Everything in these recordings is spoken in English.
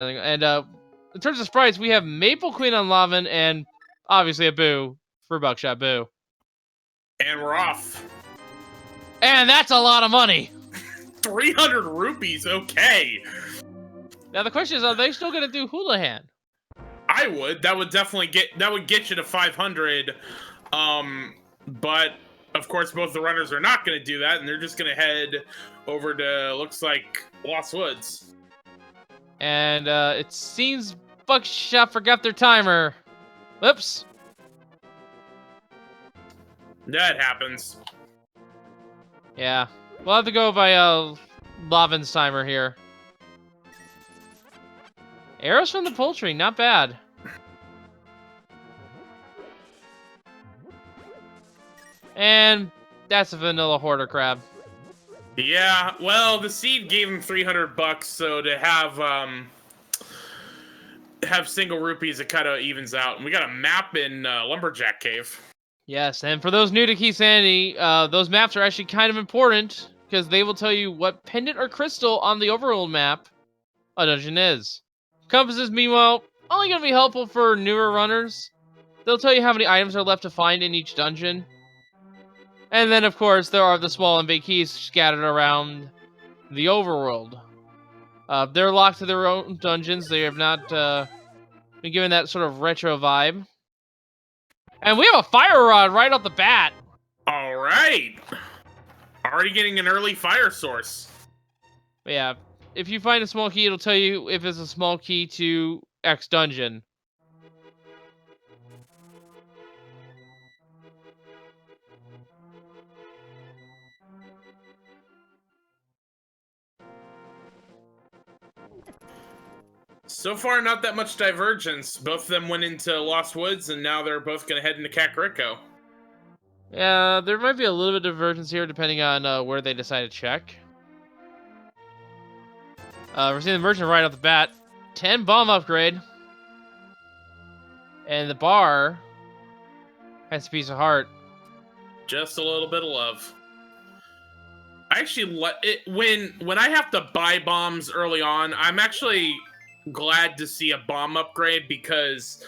And in terms of sprites, we have Maple Queen on Lavin and obviously a Boo for Buckshot Boo. And we're off. And that's a lot of money. 300 rupees, okay. Now the question is, are they still gonna do Houlihan? I would. That would definitely get you to 500. But of course both the runners are not gonna do that, and they're just gonna head over to, looks like, Lost Woods. And it seems Buckshot forgot their timer. Whoops. That happens. Yeah. We'll have to go by Lavin's timer here. Arrows from the poultry, not bad. And that's a vanilla hoarder crab. Yeah, well, the seed gave him 300 bucks, so to have single rupees, it kind of evens out. And we got a map in Lumberjack Cave. Yes, and for those new to Keysanity, those maps are actually kind of important because they will tell you what pendant or crystal on the Overworld map a dungeon is. Compasses, meanwhile, only going to be helpful for newer runners. They'll tell you how many items are left to find in each dungeon. And then, of course, there are the small and big keys scattered around the Overworld. They're locked to their own dungeons. They have not been given that sort of retro vibe. And we have a fire rod right off the bat. All right. Already getting an early fire source. But yeah, if you find a small key, it'll tell you if it's a small key to X dungeon. So far, not that much divergence. Both of them went into Lost Woods, and now they're both going to head into Kakariko. Yeah, there might be a little bit of divergence here depending on where they decide to check. We're seeing the merchant right off the bat. 10 bomb upgrade. And the bar has a piece of heart. Just a little bit of love. I actually when I have to buy bombs early on, I'm actually glad to see a bomb upgrade, because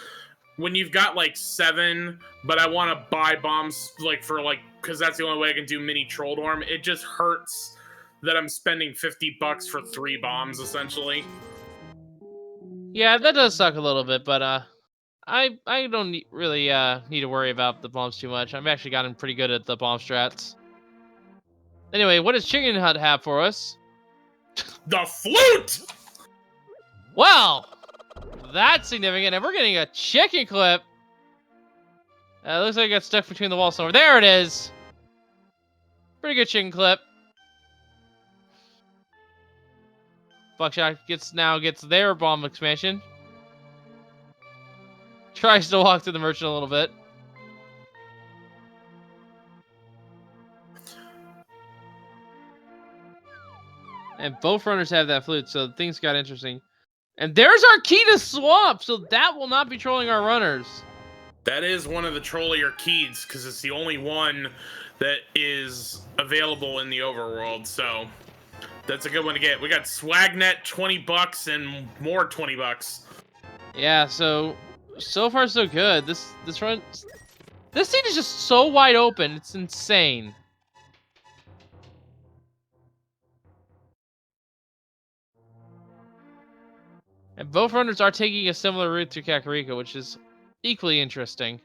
when you've got like 7, but I want to buy bombs because that's the only way I can do mini troll dorm, it just hurts that I'm spending 50 bucks for 3 bombs essentially. Yeah, that does suck a little bit, but I don't really need to worry about the bombs too much. I've actually gotten pretty good at the bomb strats. Anyway, what does Chicken Hut have for us? The flute! Well, that's significant, and we're getting a chicken clip. It looks like it got stuck between the walls somewhere. There it is. Pretty good chicken clip. Buckshot now gets their bomb expansion. Tries to walk through the merchant a little bit. And both runners have that flute, so things got interesting. And there's our key to swamp, so that will not be trolling our runners. That is one of the trollier keys, because it's the only one that is available in the overworld, so that's a good one to get. We got Swagnet, 20 bucks, and more 20 bucks. Yeah, so far so good. This scene is just so wide open, it's insane. And both runners are taking a similar route to Kakariko, which is equally interesting.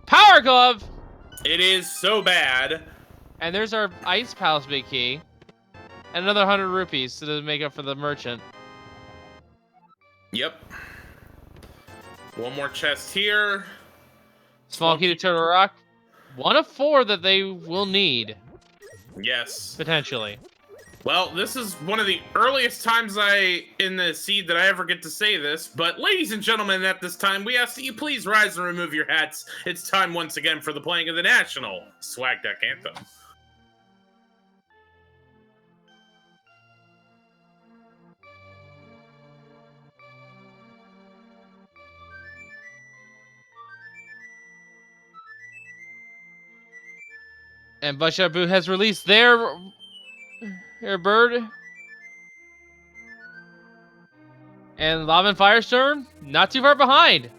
Power Glove! It is so bad. And there's our Ice Palace big key. And another 100 rupees to make up for the merchant. Yep. One more chest here. Small key to Turtle Rock. 1 of 4 that they will need. Yes. Potentially. Well, this is one of the earliest times in the seed that I ever get to say this, but ladies and gentlemen, at this time, we ask that you please rise and remove your hats. It's time once again for the playing of the national Swag Deck Anthem. And buckshotboo has released their bird. And LavanFirestorm, not too far behind.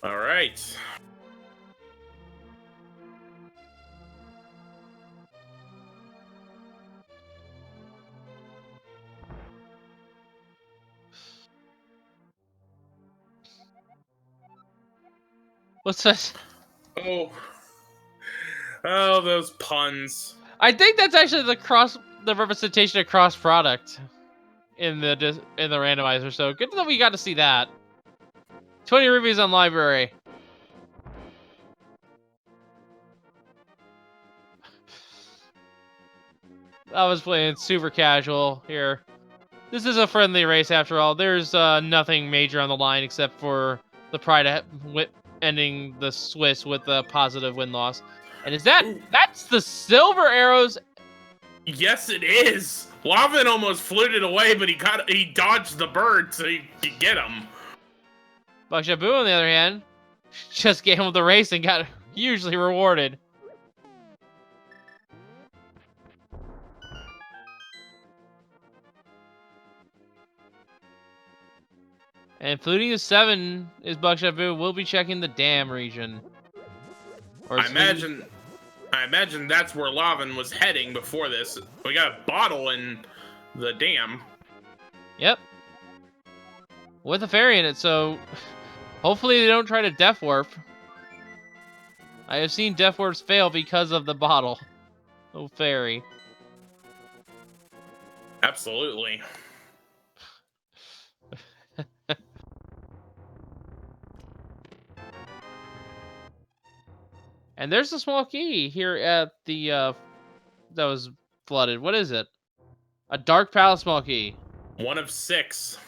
All right. What's this? Oh, those puns. I think that's actually the representation of cross product in the randomizer. So good that we got to see that. 20 reviews on library. I was playing super casual here. This is a friendly race after all. There's nothing major on the line except for the pride of ending the Swiss with a positive win-loss. And that's the silver arrows? Yes, it is. Lavan almost fluted away, but he dodged the bird so he could get him. buckshotboo, on the other hand, just gambled the race and got hugely rewarded. And fluting to 7 is buckshotboo. We'll be checking the dam region. I imagine that's where Lavan was heading before this. We got a bottle in the dam. Yep. With a fairy in it, so hopefully they don't try to death warp. I have seen death warps fail because of the bottle. Oh, fairy. Absolutely. And there's a small key here at the that was flooded. What is it? A dark palace small key. 1 of 6.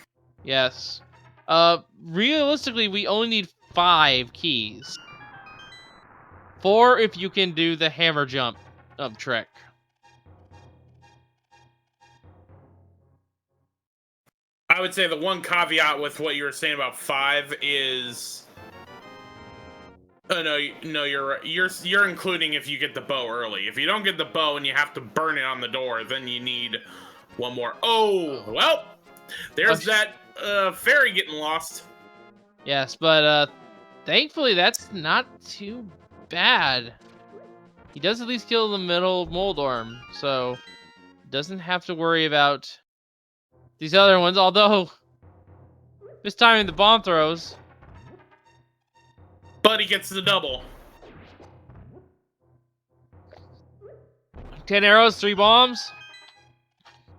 Yes. Realistically, we only need 5 keys. 4 if you can do the hammer jump trick. I would say the one caveat with what you were saying about 5 is. Oh no, you're right. You're including if you get the bow early. If you don't get the bow and you have to burn it on the door, then you need 1 more. Oh well, there's that fairy getting lost. Yes, but thankfully that's not too bad. He does at least kill the middle Moldorm, so doesn't have to worry about these other ones. Although this time the bomb throws. But he gets the double. 10 arrows, 3 bombs,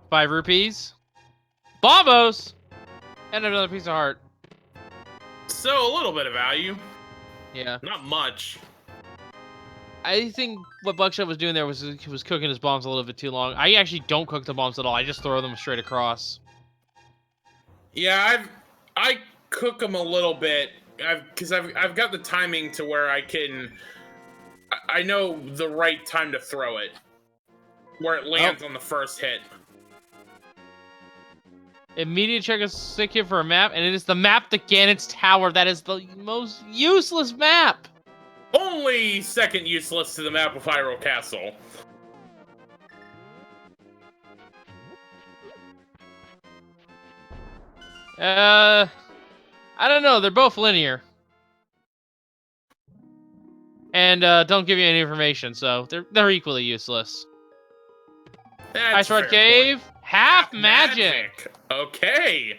5 rupees, bombos, and another piece of heart. So a little bit of value. Yeah. Not much. I think what Buckshot was doing there was he was cooking his bombs a little bit too long. I actually don't cook the bombs at all. I just throw them straight across. Yeah, I cook them a little bit. Because I've got the timing to where I know the right time to throw it, where it lands on the first hit. Immediate check a stick here for a map, and it is the map to Ganon's Tower. That is the most useless map. Only second useless to the map of Hyrule Castle. I don't know. They're both linear. And don't give you any information, so they're equally useless. That's Ice Rod Cave, half magic. Okay.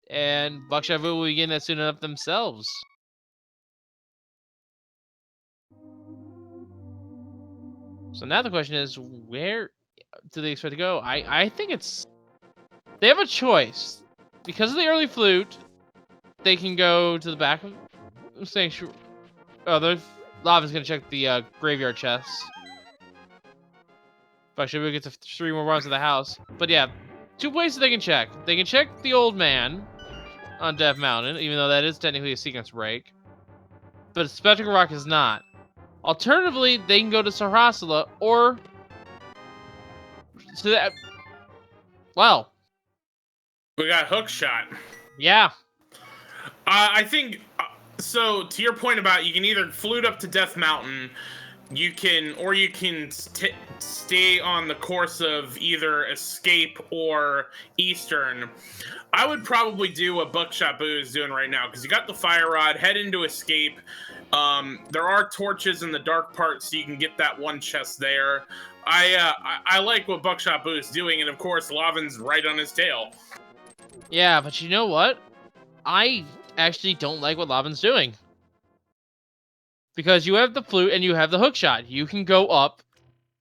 And buckshotboo will begin that soon enough themselves. So now the question is, where do they expect to go? I think they have a choice. Because of the early flute, they can go to the back of Sanctuary. Oh, Lava's gonna check the graveyard chests. Buckshotboo gets 3 more bombs to the house. But yeah, 2 places they can check. They can check the old man on Death Mountain, even though that is technically a sequence break. But Spectacle Rock is not. Alternatively, they can go to Sarasala or to that. Well, we got hook shot. Yeah. I think So to your point about you can either flute up to Death Mountain, you can stay on the course of either Escape or Eastern. I would probably do what Buckshot Boo is doing right now because you got the Fire Rod, head into Escape. There are torches in the dark part, so you can get that one chest there. I like what Buckshot Boo is doing, and of course, Lavan's right on his tail. Yeah, but you know what? I actually don't like what Lavan's doing. Because you have the flute and you have the hookshot. You can go up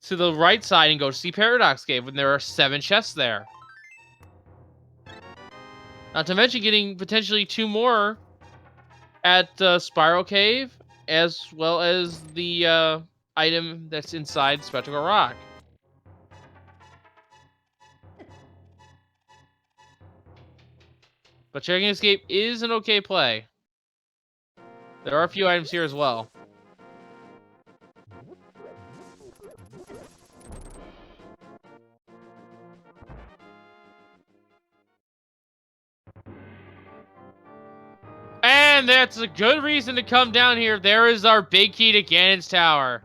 to the right side and go see Paradox Cave when there are 7 chests there. Not to mention getting potentially 2 more at Spiral Cave, as well as the item that's inside Spectacle Rock. But checking Escape is an okay play. There are a few items here as well. And that's a good reason to come down here. There is our big key to Ganon's Tower.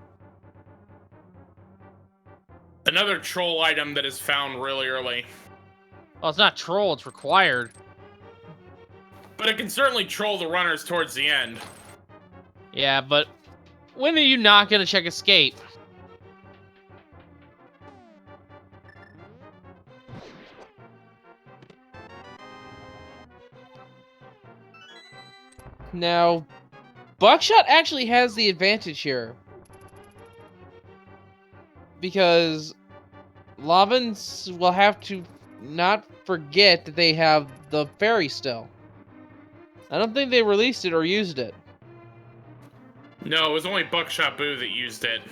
Another troll item that is found really early. Well, it's not troll, it's required. But it can certainly troll the runners towards the end. Yeah, but when are you not going to check Escape? Now, Buckshot actually has the advantage here. Because Lavans will have to not forget that they have the fairy still. I don't think they released it or used it. No, it was only Buckshot Boo that used it.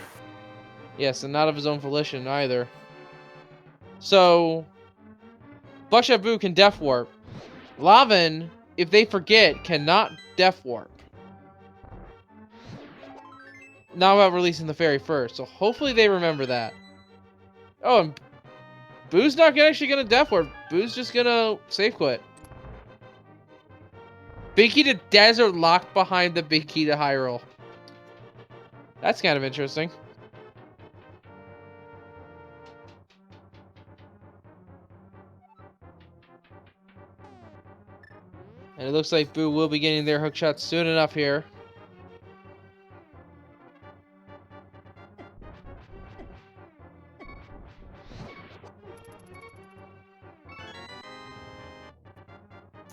Yes, and not of his own volition either. So, Buckshot Boo can Death Warp. Lavan, if they forget, cannot Death Warp. Not about releasing the fairy first, so hopefully they remember that. Oh, and Boo's not actually gonna Death Warp. Boo's just gonna save quit. Big key to Desert locked behind the big key to Hyrule. That's kind of interesting. And it looks like Boo will be getting their hookshot soon enough here.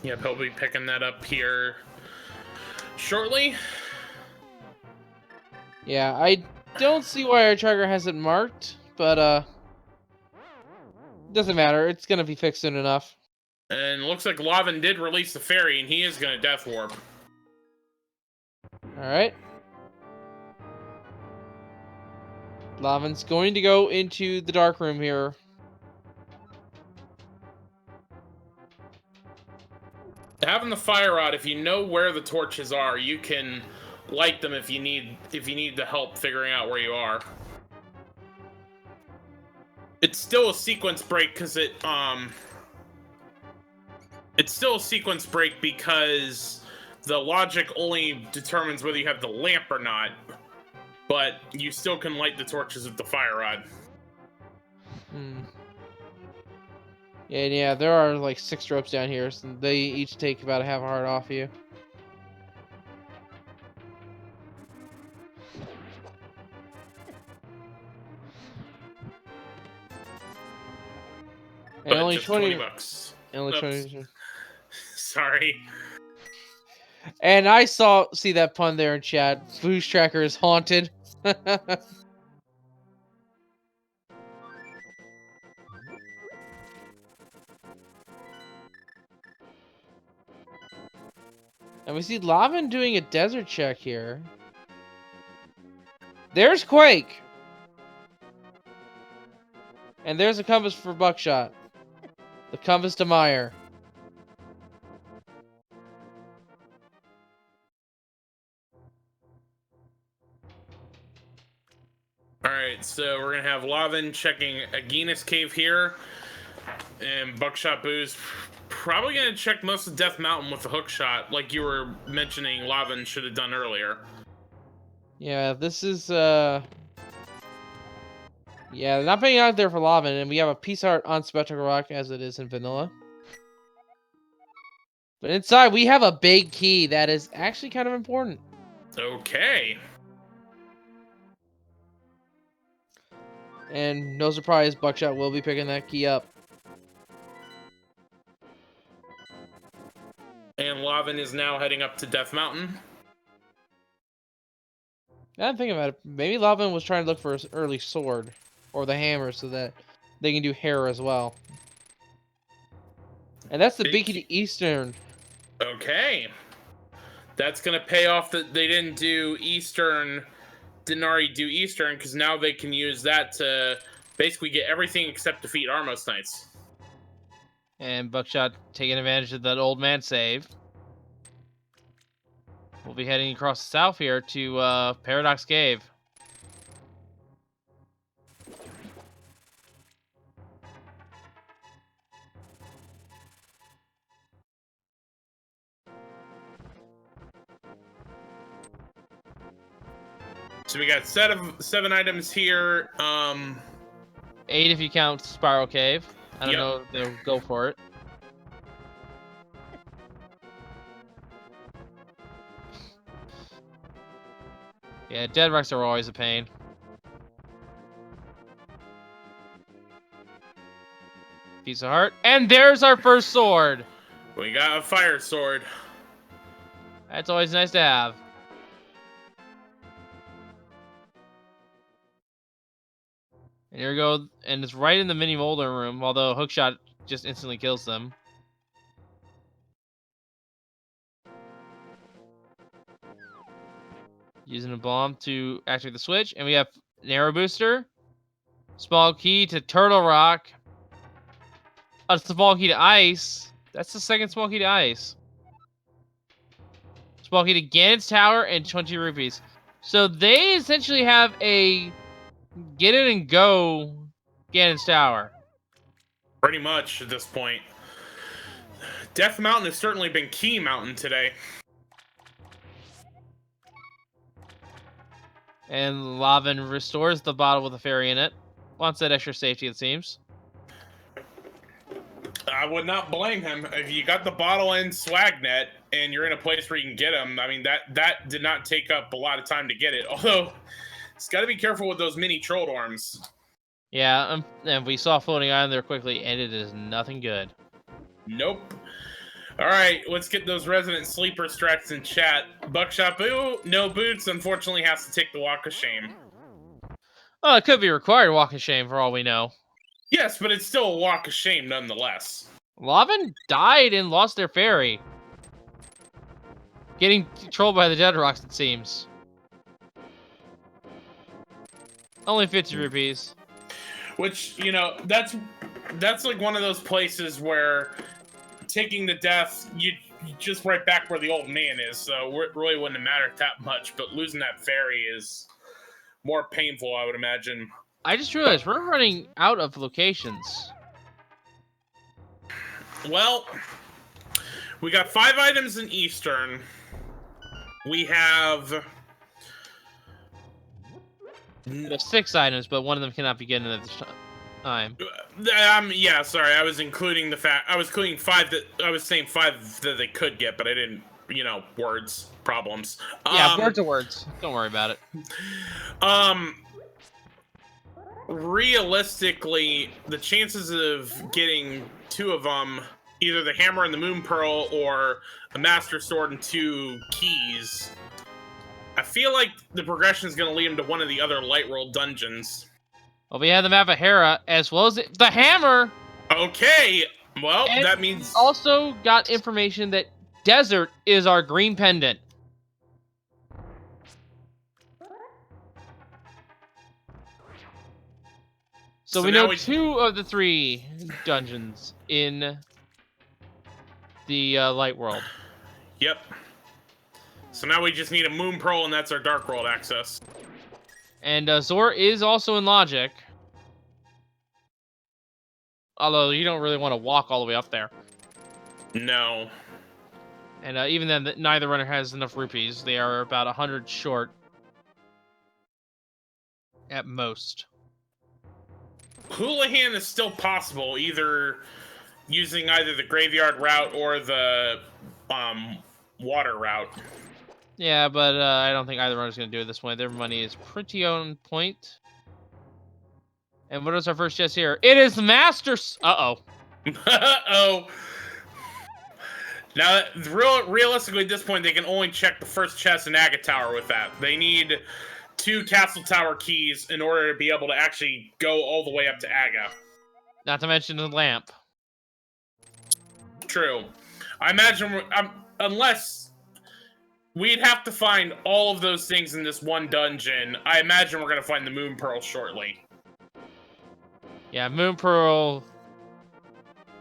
Yep, he'll be picking that up here shortly. Yeah, I don't see why our tracker hasn't marked, but doesn't matter. It's gonna be fixed soon enough. And looks like Lavan did release the fairy, and he is going to Death Warp. Alright. Lavan's going to go into the dark room here. Having the fire rod, if you know where the torches are, you can light them if you need the help figuring out where you are. It's still a sequence break because it's still a sequence break because the logic only determines whether you have the lamp or not, but you still can light the torches with the fire rod. Yeah, there are like 6 ropes down here, so they each take about a half a heart off you. And But only just 20 bucks. And only Oops. 20. Sorry. And I see that pun there in chat. Boo's tracker is haunted. And we see Lavan doing a desert check here. There's Quake. And there's a compass for Buckshot. The compass to Meyer. Alright, so we're going to have Lavan checking Aeginus Cave here. And Buckshot Boo's probably gonna check most of Death Mountain with the hook shot, like you were mentioning Lavan should have done earlier. Yeah, this is yeah, they're not putting it out there for Lavin, and we have a piece art on Spectacle Rock as it is in vanilla. But inside we have a big key that is actually kind of important. Okay. And no surprise, Buckshot will be picking that key up. And Lavan is now heading up to Death Mountain. Now I'm thinking about it, maybe Lavin was trying to look for his early sword or the hammer so that they can do Hera as well. And that's the big key to Eastern. Okay. That's gonna pay off that they didn't do Eastern, didn't already do Eastern, because now they can use that to basically get everything except defeat Armos Knights. And Buckshot taking advantage of that old man save. We'll be heading across the south here to Paradox Cave. So we got seven items here. 8 if you count Spiral Cave. I don't Yep. know if they'll go for it. Yeah, dead wrecks are always a pain. Piece of heart. And there's our first sword. We got a fire sword. That's always nice to have. And here we go. And it's right in the mini molder room, although Hookshot just instantly kills them. Using a bomb to activate the switch. And we have Narrow Booster. Small key to Turtle Rock. A small key to Ice. That's the second small key to Ice. Small key to Ganon's Tower and 20 rupees. So they essentially have a get it and go Ganon's Tower. Pretty much at this point. Death Mountain has certainly been Key Mountain today. And Lavin restores the bottle with a fairy in it. Wants that extra safety, it seems. I would not blame him. If you got the bottle in Swagnet and you're in a place where you can get them, I mean, that did not take up a lot of time to get it. Although, it's got to be careful with those mini troll dorms. Yeah, and we saw floating island there quickly, and it is nothing good. Nope. All right, let's get those resident sleeper strats in chat. Buckshotboo, no boots, unfortunately has to take the walk of shame. Oh, it could be required walk of shame for all we know. Yes, but it's still a walk of shame nonetheless. Lavin died and lost their fairy. Getting trolled by the dead rocks, it seems. Only 50 rupees. Which, you know, that's like one of those places where taking the death, you just right back where the old man is, so it really wouldn't have mattered that much, but losing that fairy is more painful, I would imagine. I just realized we're running out of locations. Well, we got 5 items in Eastern. We have... There's 6 items, but one of them cannot be getting at this time. Yeah, sorry, I was including the fact... I was including 5 that... I was saying 5 that they could get, but I didn't... You know, words. Problems. Yeah, words are words. Don't worry about it. Realistically, the chances of getting 2 of them, either the hammer and the moon pearl or a master sword and 2 keys, I feel like the progression is going to lead him to one of the other light world dungeons. Well, we have the map of Hera as well as the hammer. Okay, well, And that means... also got information that desert is our green pendant. So we know 2 of the 3 dungeons in the light world. Yep. So now we just need a moon pearl, and that's our dark world access. And Zor is also in logic. Although you don't really want to walk all the way up there. No. And even then, neither runner has enough rupees. They are about 100 short at most. Houlihan is still possible, either using either the graveyard route or the water route. Yeah, but I don't think either runner's going to do it this way. Their money is pretty on point. And what is our first chest here? It is Masters. Uh-oh. Uh-oh. Now, realistically, at this point, they can only check the first chest in Aga Tower with that. They need 2 Castle Tower keys in order to be able to actually go all the way up to Aga. Not to mention the lamp. True. I imagine, unless we'd have to find all of those things in this one dungeon, I imagine we're going to find the Moon Pearl shortly. Yeah, Moon Pearl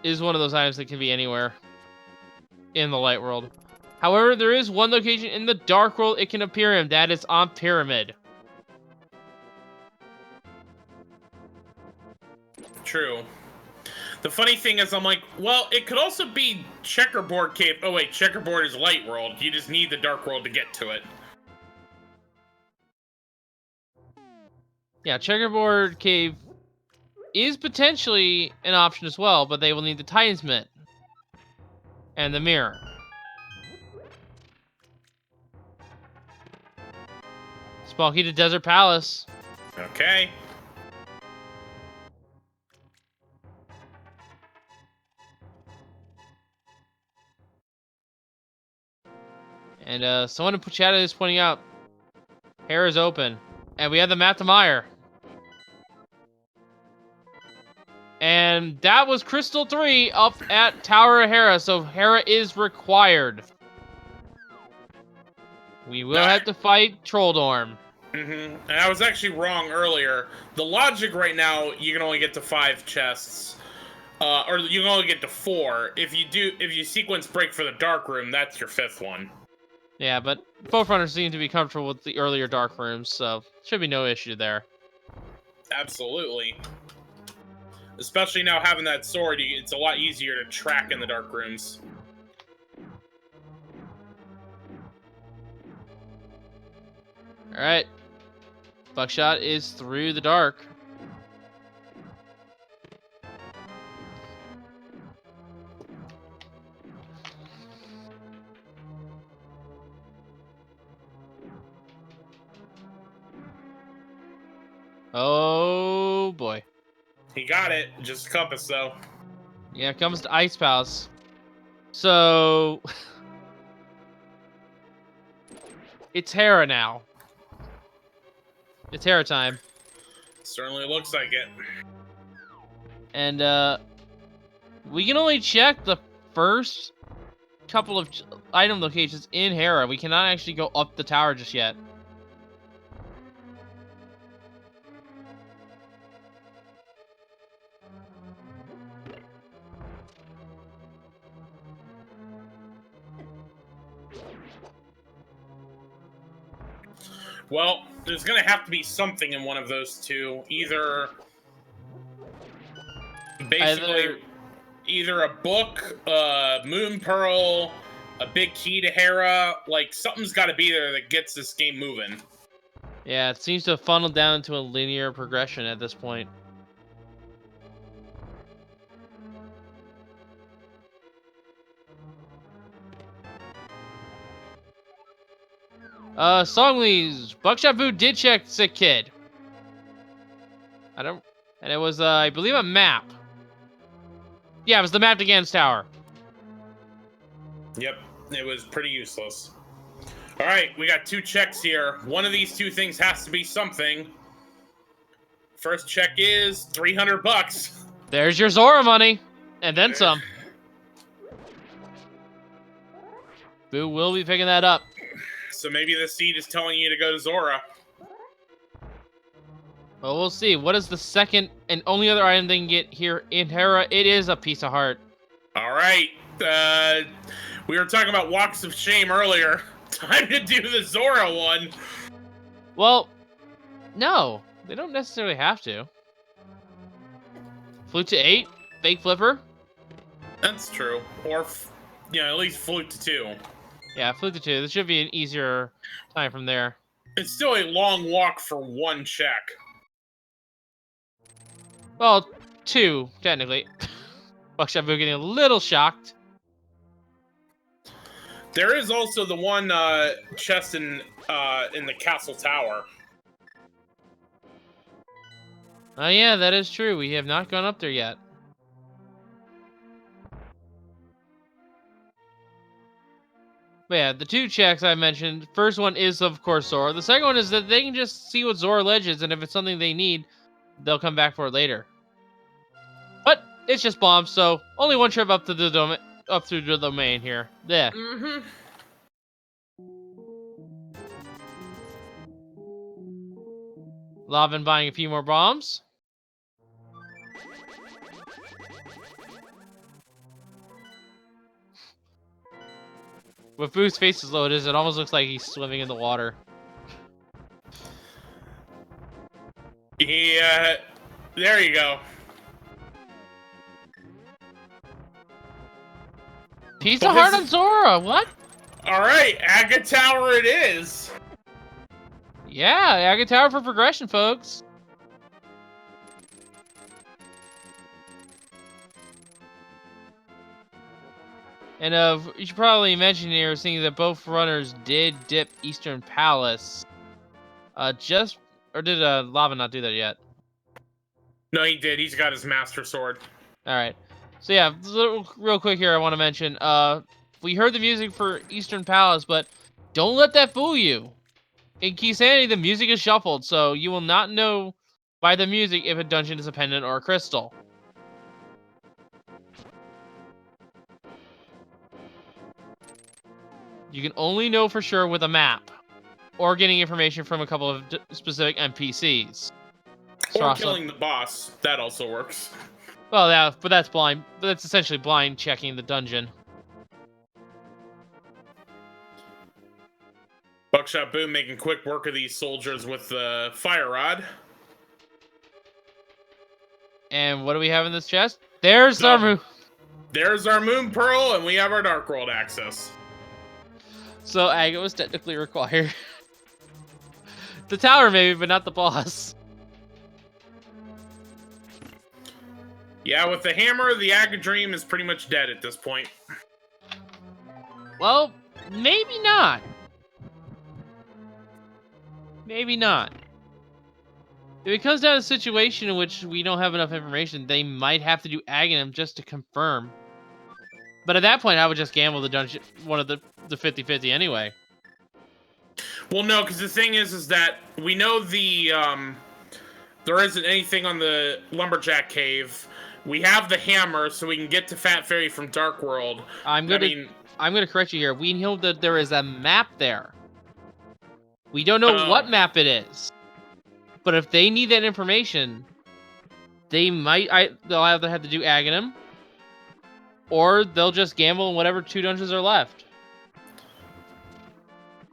is one of those items that can be anywhere in the light world. However, there is one location in the dark world it can appear in. That is on Pyramid. True. The funny thing is, I'm like, well, it could also be Checkerboard Cave. Oh, wait, Checkerboard is light world. You just need the dark world to get to it. Yeah, Checkerboard Cave is potentially an option as well, but they will need the Titan's Mitt and the mirror. Spelkey to Desert Palace. Okay. And someone in chat is pointing out Hera's open. And we have the map to Mire. And that was Crystal 3 up at Tower of Hera, so Hera is required. We will have to fight Trolldorm. And I was actually wrong earlier. The logic right now, you can only get to 5 chests. Or you can only get to 4. If you sequence break for the dark room, that's your 5th one. Yeah, but both runners seem to be comfortable with the earlier dark rooms, so should be no issue there. Absolutely. Especially now having that sword, it's a lot easier to track in the dark rooms. Alright. Buckshot is through the dark. Oh boy. He got it. Just compass, though. Yeah, it comes to Ice Palace. So it's Hera now. It's Hera time. Certainly looks like it. And we can only check the first couple of item locations in Hera. We cannot actually go up the tower just yet. Well, there's gonna have to be something in one of those two. Either a book, Moon Pearl, a big key to Hera. Like, something's got to be there that gets this game moving. Yeah, it seems to have funneled down into a linear progression at this point. Songley's Buckshotboo did check Sick Kid. And it was, I believe, a map. Yeah, it was the map to Ganon's Tower. Yep, it was pretty useless. All right, we got 2 checks here. One of these 2 things has to be something. First check is 300 bucks. There's your Zora money, and then some. Boo will be picking that up. So maybe the seed is telling you to go to Zora. Well, we'll see. What is the second and only other item they can get here in Hera? It is a piece of heart. All right. We were talking about walks of shame earlier. Time to do the Zora one. Well, no. They don't necessarily have to. Flute to 8. Fake Flipper. That's true. Or Yeah, at least flute to 2. Yeah, flute to 2. This should be an easier time from there. It's still a long walk for 1 check. Well, 2, technically. Buckshotboo getting a little shocked. There is also the one chest in the castle tower. Oh yeah, that is true. We have not gone up there yet. But yeah, the 2 checks I mentioned, first one is, of course, Zora. The second one is that they can just see what Zora Ledge is, and if it's something they need, they'll come back for it later. But it's just bombs, so only 1 trip up to the up through the domain here. Yeah. Mm-hmm. Lavan buying a few more bombs. With Boo's face as low it is, it almost looks like he's swimming in the water. Yeah, there you go. Piece of heart on Zora, what? Alright, Aga Tower it is. Yeah, Aga Tower for progression, folks. And you should probably mention here, seeing that both runners did dip Eastern Palace. Or did Lava not do that yet? No, he did. He's got his Master Sword. All right. So yeah, real quick here, I want to mention, we heard the music for Eastern Palace, but don't let that fool you. In Keysanity, the music is shuffled, so you will not know by the music if a dungeon is a pendant or a crystal. You can only know for sure with a map, or getting information from a couple of specific NPCs. Or killing the boss. That also works. Well, yeah, but that's blind. But that's essentially blind checking the dungeon. Buckshotboo making quick work of these soldiers with the fire rod. And what do we have in this chest? There's our moon. There's our moon pearl, and we have our Dark World access. So Aga was technically required. The tower maybe, but not the boss. Yeah, with the hammer, the Aga Dream is pretty much dead at this point. Well, maybe not. Maybe not. If it comes down to a situation in which we don't have enough information, they might have to do Aghanim just to confirm. But at that point, I would just gamble the dungeon, one of the 50-50 anyway. Well, no, because the thing is that we know there isn't anything on the Lumberjack Cave. We have the hammer, so we can get to Fat Fairy from Dark World. I'm gonna correct you here. We know that there is a map there. We don't know what map it is. But if they need that information, they might they'll either have to do Aghanim, or they'll just gamble in whatever 2 dungeons are left.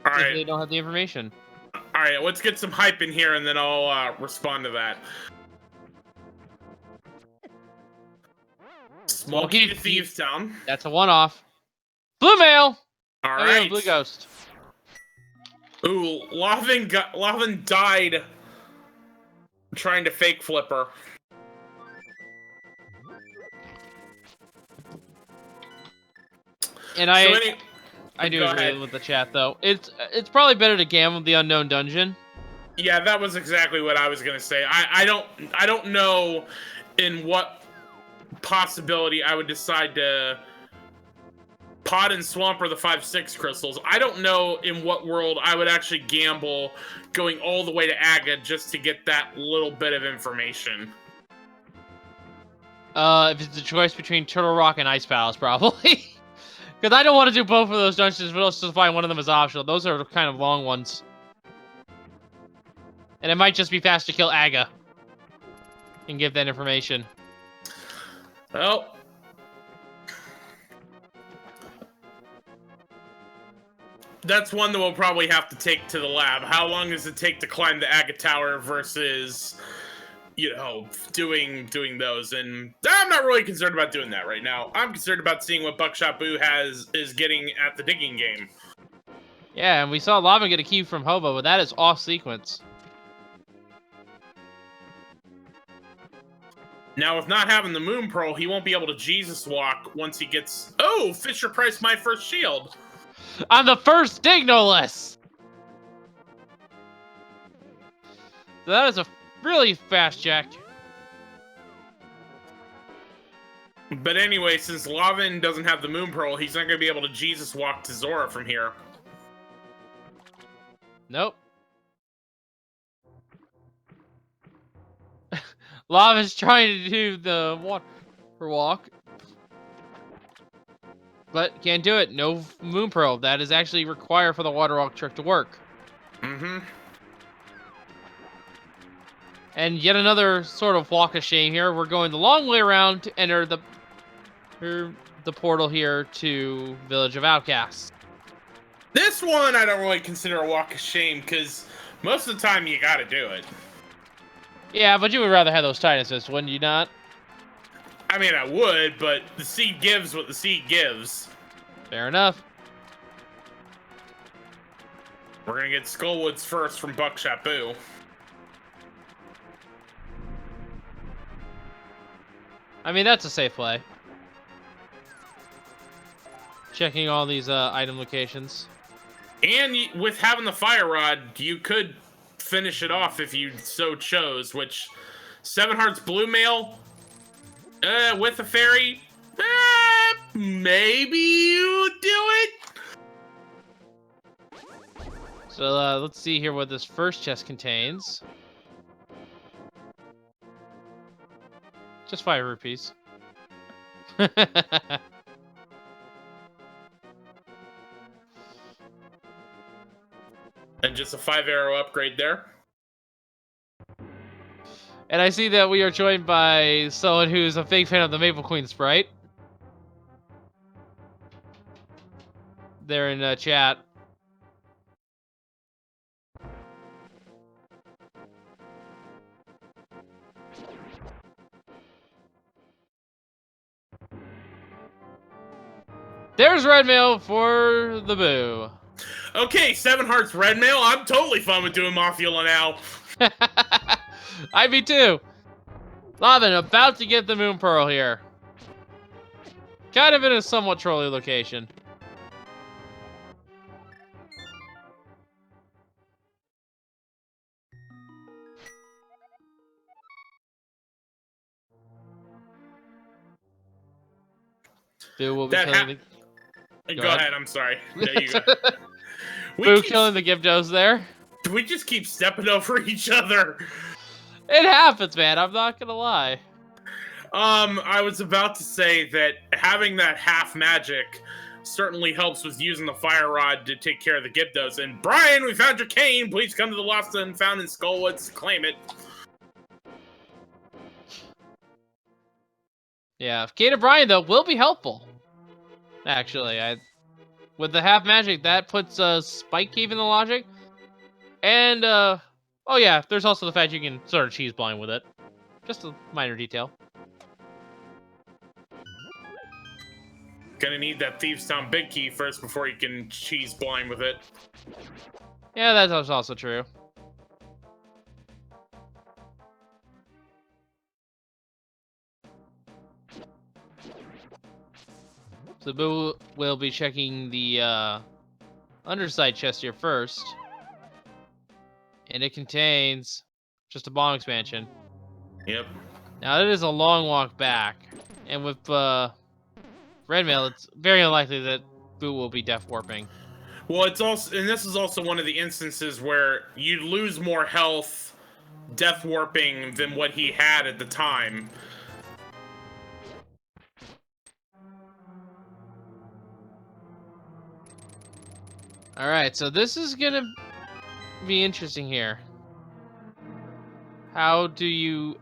All right. If they don't have the information. All right, let's get some hype in here, and then I'll respond to that. Small key to Thieves Town. That's a one-off. Blue mail. All right. Blue ghost. Ooh, Lavin died trying to fake flipper. And I do agree with the chat though. It's probably better to gamble the unknown dungeon. Yeah, that was exactly what I was gonna say. I don't know in what possibility I would decide to pot and swamp or the 5-6 crystals. I don't know in what world I would actually gamble going all the way to Aga just to get that little bit of information. If it's a choice between Turtle Rock and Ice Palace, probably. Because I don't want to do both of those dungeons, but also find one of them as optional. Those are kind of long ones. And it might just be fast to kill Aga and give that information. Well, that's one that we'll probably have to take to the lab. How long does it take to climb the Aga Tower versus you know, doing those, and I'm not really concerned about doing that right now. I'm concerned about seeing what Buckshot Boo is getting at the digging game. Yeah, and we saw Lava get a key from Hobo, but that is off sequence. Now, with not having the Moon Pearl, he won't be able to Jesus Walk once he gets... Oh, Fisher Price, my first shield. On the first dig, no less! So that is a really fast check. But anyway, since Lavin doesn't have the Moon Pearl, he's not going to be able to Jesus Walk to Zora from here. Nope. Lava's trying to do the water walk. But can't do it. No Moon Pearl. That is actually required for the water walk trick to work. Mm-hmm. And yet another sort of walk of shame here. We're going the long way around to enter the portal here to Village of Outcasts. This one I don't really consider a walk of shame, because most of the time you gotta do it. Yeah, but you would rather have those Tinuses, wouldn't you not? I mean, I would, but the seed gives what the seed gives. Fair enough. We're gonna get Skullwoods first from Buckshot Boo. I mean, that's a safe play. Checking all these item locations. And with having the Fire Rod, you could finish it off if you so chose, which 7 Hearts Blue Mail with a fairy, maybe you do it. So let's see here what this first chest contains. Just 5 rupees. And just a 5-arrow upgrade there. And I see that we are joined by someone who's a big fan of the Maple Queen sprite. They're in chat. There's red mail for the Boo. Okay, 7 Hearts Red Mail. I'm totally fine with doing Mothula now. I be too. Lavin about to get the Moon Pearl here. Kind of in a somewhat trolly location. Boo will be killing the... Go ahead, I'm sorry. There you go. Boo killing the Gyptos there. We just keep stepping over each other. It happens, man. I'm not gonna lie. I was about to say that having that half magic certainly helps with using the Fire Rod to take care of the Gyptos. And Brian, we found your cane. Please come to the Lost and Found in Skullwoods to claim it. Yeah, Kate O'Brien though will be helpful. Actually, with the half magic that puts Spike Cave in the logic, and oh yeah, there's also the fact you can sort of cheese blind with it. Just a minor detail. Gonna need that Thieves Town big key first before you can cheese blind with it. Yeah, that's also true. So Boo will be checking the underside chest here first. And it contains just a bomb expansion. Yep. Now it is a long walk back. And with red mail, it's very unlikely that Boo will be death warping. Well, it's also, and this is also one of the instances where you lose more health death warping than what he had at the time. All right, so this is gonna be interesting here. How do you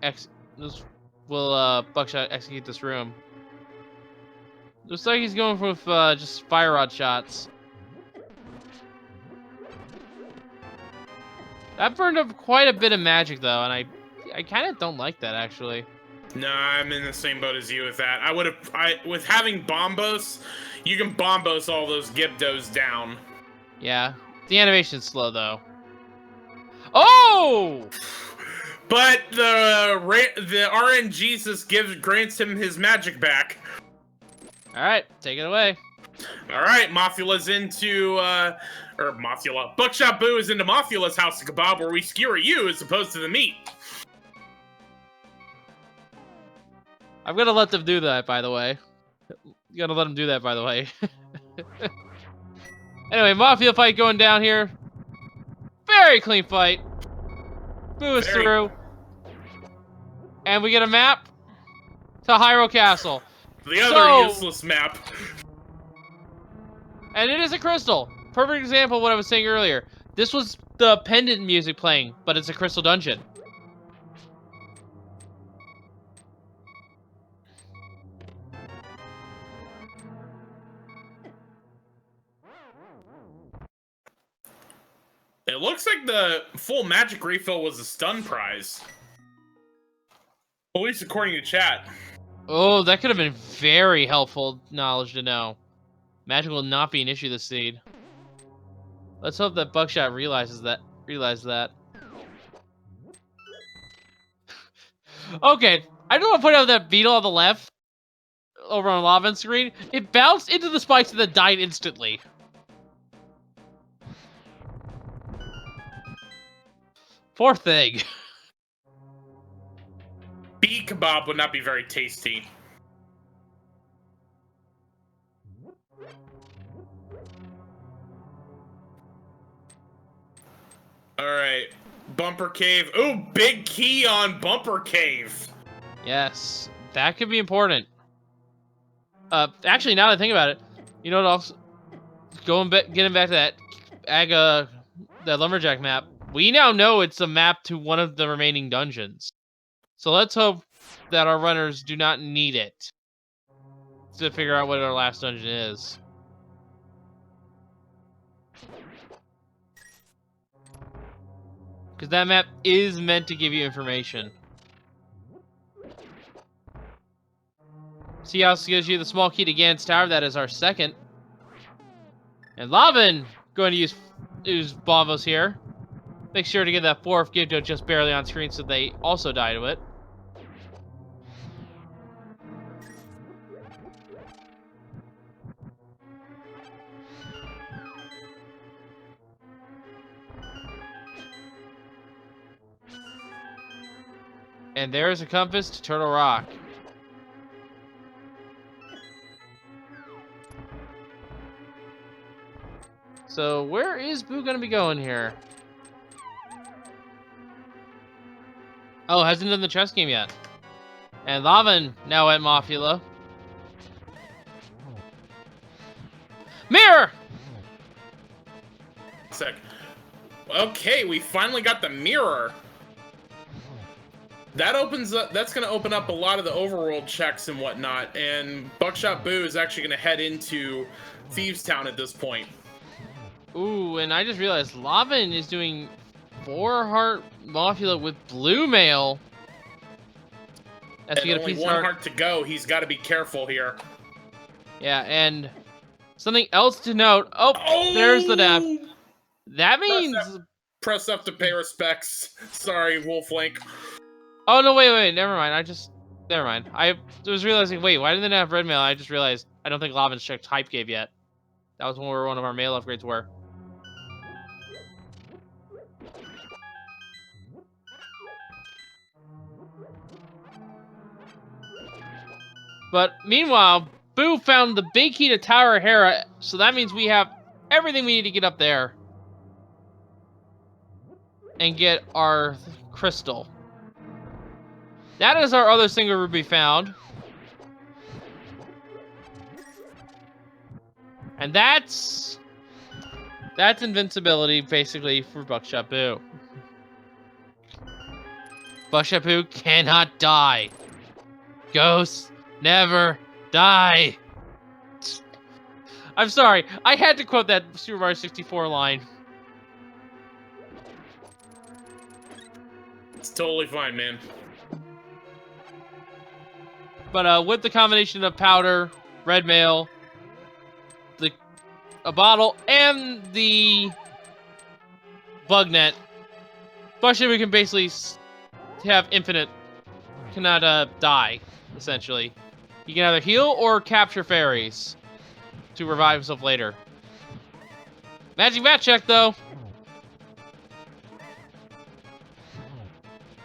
will Buckshot execute this room? Looks like he's going with just fire rod shots. That burned up quite a bit of magic though, and I kind of don't like that, actually. No, I'm in the same boat as you with that. With having Bombos, you can Bombos all those Gibdos down. Yeah. The animation's slow, though. Oh! But the RNGesus grants him his magic back. Alright, take it away. Alright, Mothula's into, Mothula. Buckshot Boo is into Mothula's House of Kebab, where we skewer you as opposed to the meat. I'm gonna let them do that, by the way. Gonna let them do that, by the way. Anyway, Mafia fight going down here. Very clean fight. Boo is through. And we get a map to Hyrule Castle. The other useless map. And it is a crystal. Perfect example of what I was saying earlier. This was the pendant music playing, but it's a crystal dungeon. It looks like the full magic refill was a stun prize. At least according to chat. Oh, that could have been very helpful knowledge to know. Magic will not be an issue this seed. Let's hope that Buckshot realizes that. Okay, I don't want to point out that beetle on the left, over on Lavan's screen. It bounced into the spikes and then died instantly. Poor thing. Bee kebab would not be very tasty. Alright. Bumper Cave. Ooh, big key on Bumper Cave. Yes, that could be important. Actually, now that I think about it, you know what else? Getting back to that that lumberjack map. We now know it's a map to one of the remaining dungeons. So let's hope that our runners do not need it to figure out what our last dungeon is. Because that map is meant to give you information. See how it gives you the small key to Ganon's Tower. That is our second. And Lavan going to use Bombos here. Make sure to get that fourth Gibdo just barely on screen so they also die to it. And there's a compass to Turtle Rock. So where is Boo gonna be going here? Oh, hasn't done the chess game yet. And Lavan now at Mafula. Mirror! Sec. Okay, we finally got the mirror. That opens up. That's going to open up a lot of the overworld checks and whatnot. And Buckshot Boo is actually going to head into Thieves Town at this point. Ooh, and I just realized Lavan is doing 4-heart Mafula with blue mail. And only one heart to go. He's got to be careful here. Yeah, and something else to note. Oh, there's the death. That means press up to pay respects. Sorry, Wolflink. Oh no! Wait! Never mind. Never mind. I was realizing. Wait, why didn't they have red mail? I just realized I don't think Lavan's checked Hype Cave yet. That was where one of our mail upgrades were. But meanwhile, Boo found the big key to Tower Hera, so that means we have everything we need to get up there and get our crystal. That is our other single ruby found. And that's invincibility, basically, for Buckshot Boo. Buckshot Boo cannot die. Ghosts never die. I'm sorry, I had to quote that Super Mario 64 line. totally fine, man. But with the combination of powder, red mail, a bottle, and the bug net, especially we can basically have infinite, cannot die, essentially. You can either heal or capture fairies to revive himself later. Magic Bat check, though.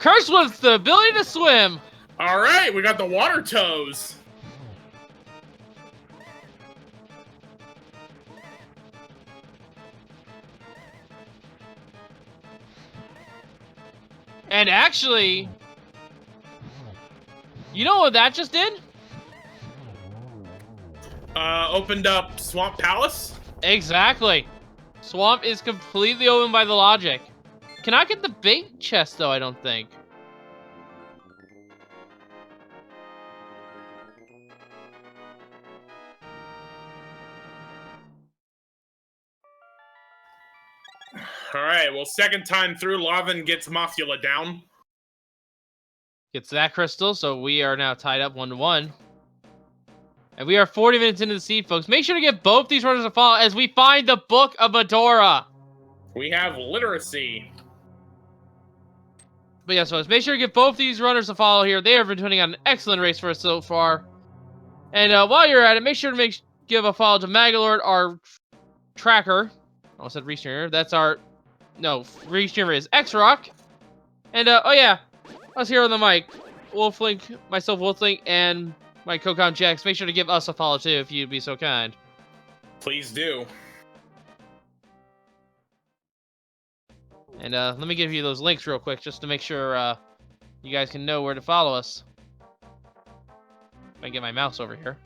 Cursed with the ability to swim. All right, we got the water toes. And actually, you know what that just did? Opened up Swamp Palace. Exactly. Swamp is completely open by the logic. Cannot get the bait chest, though, I don't think. All right, well, second time through, Lavan gets Mothula down. Gets that crystal, so we are now tied up 1-1. And we are 40 minutes into the seed, folks. Make sure to get both these runners a follow as we find the Book of Adora. We have literacy. But yes, folks, make sure to give both these runners a follow here. They have been putting on an excellent race for us so far. And while you're at it, make sure to give a follow to Magalord, our tracker. I almost said Restreamer. That's our... No, Restreamer is X-Rock. And, oh yeah, us here on the mic. Wolflink, myself Wolflink, and my co-com Jax. Make sure to give us a follow, too, if you'd be so kind. Please do. And let me give you those links real quick, just to make sure you guys can know where to follow us. If I can get my mouse over here.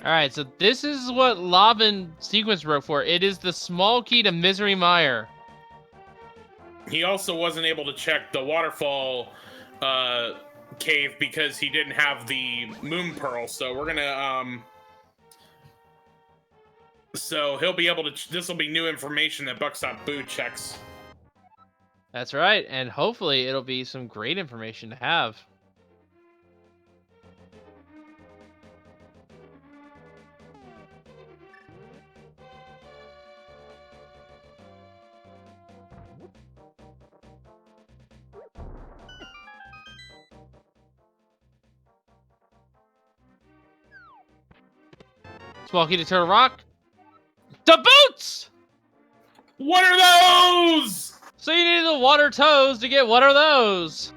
Alright, so this is what Lavan sequence wrote for. It is the small key to Misery Mire. He also wasn't able to check the waterfall cave because he didn't have the moon pearl. So we're gonna so he'll be able to. This will be new information that buckshotboo checks. That's right, and hopefully it'll be some great information to have. Small key to Turtle Rock. The boots! What are those? So you need the water toes to get what are those?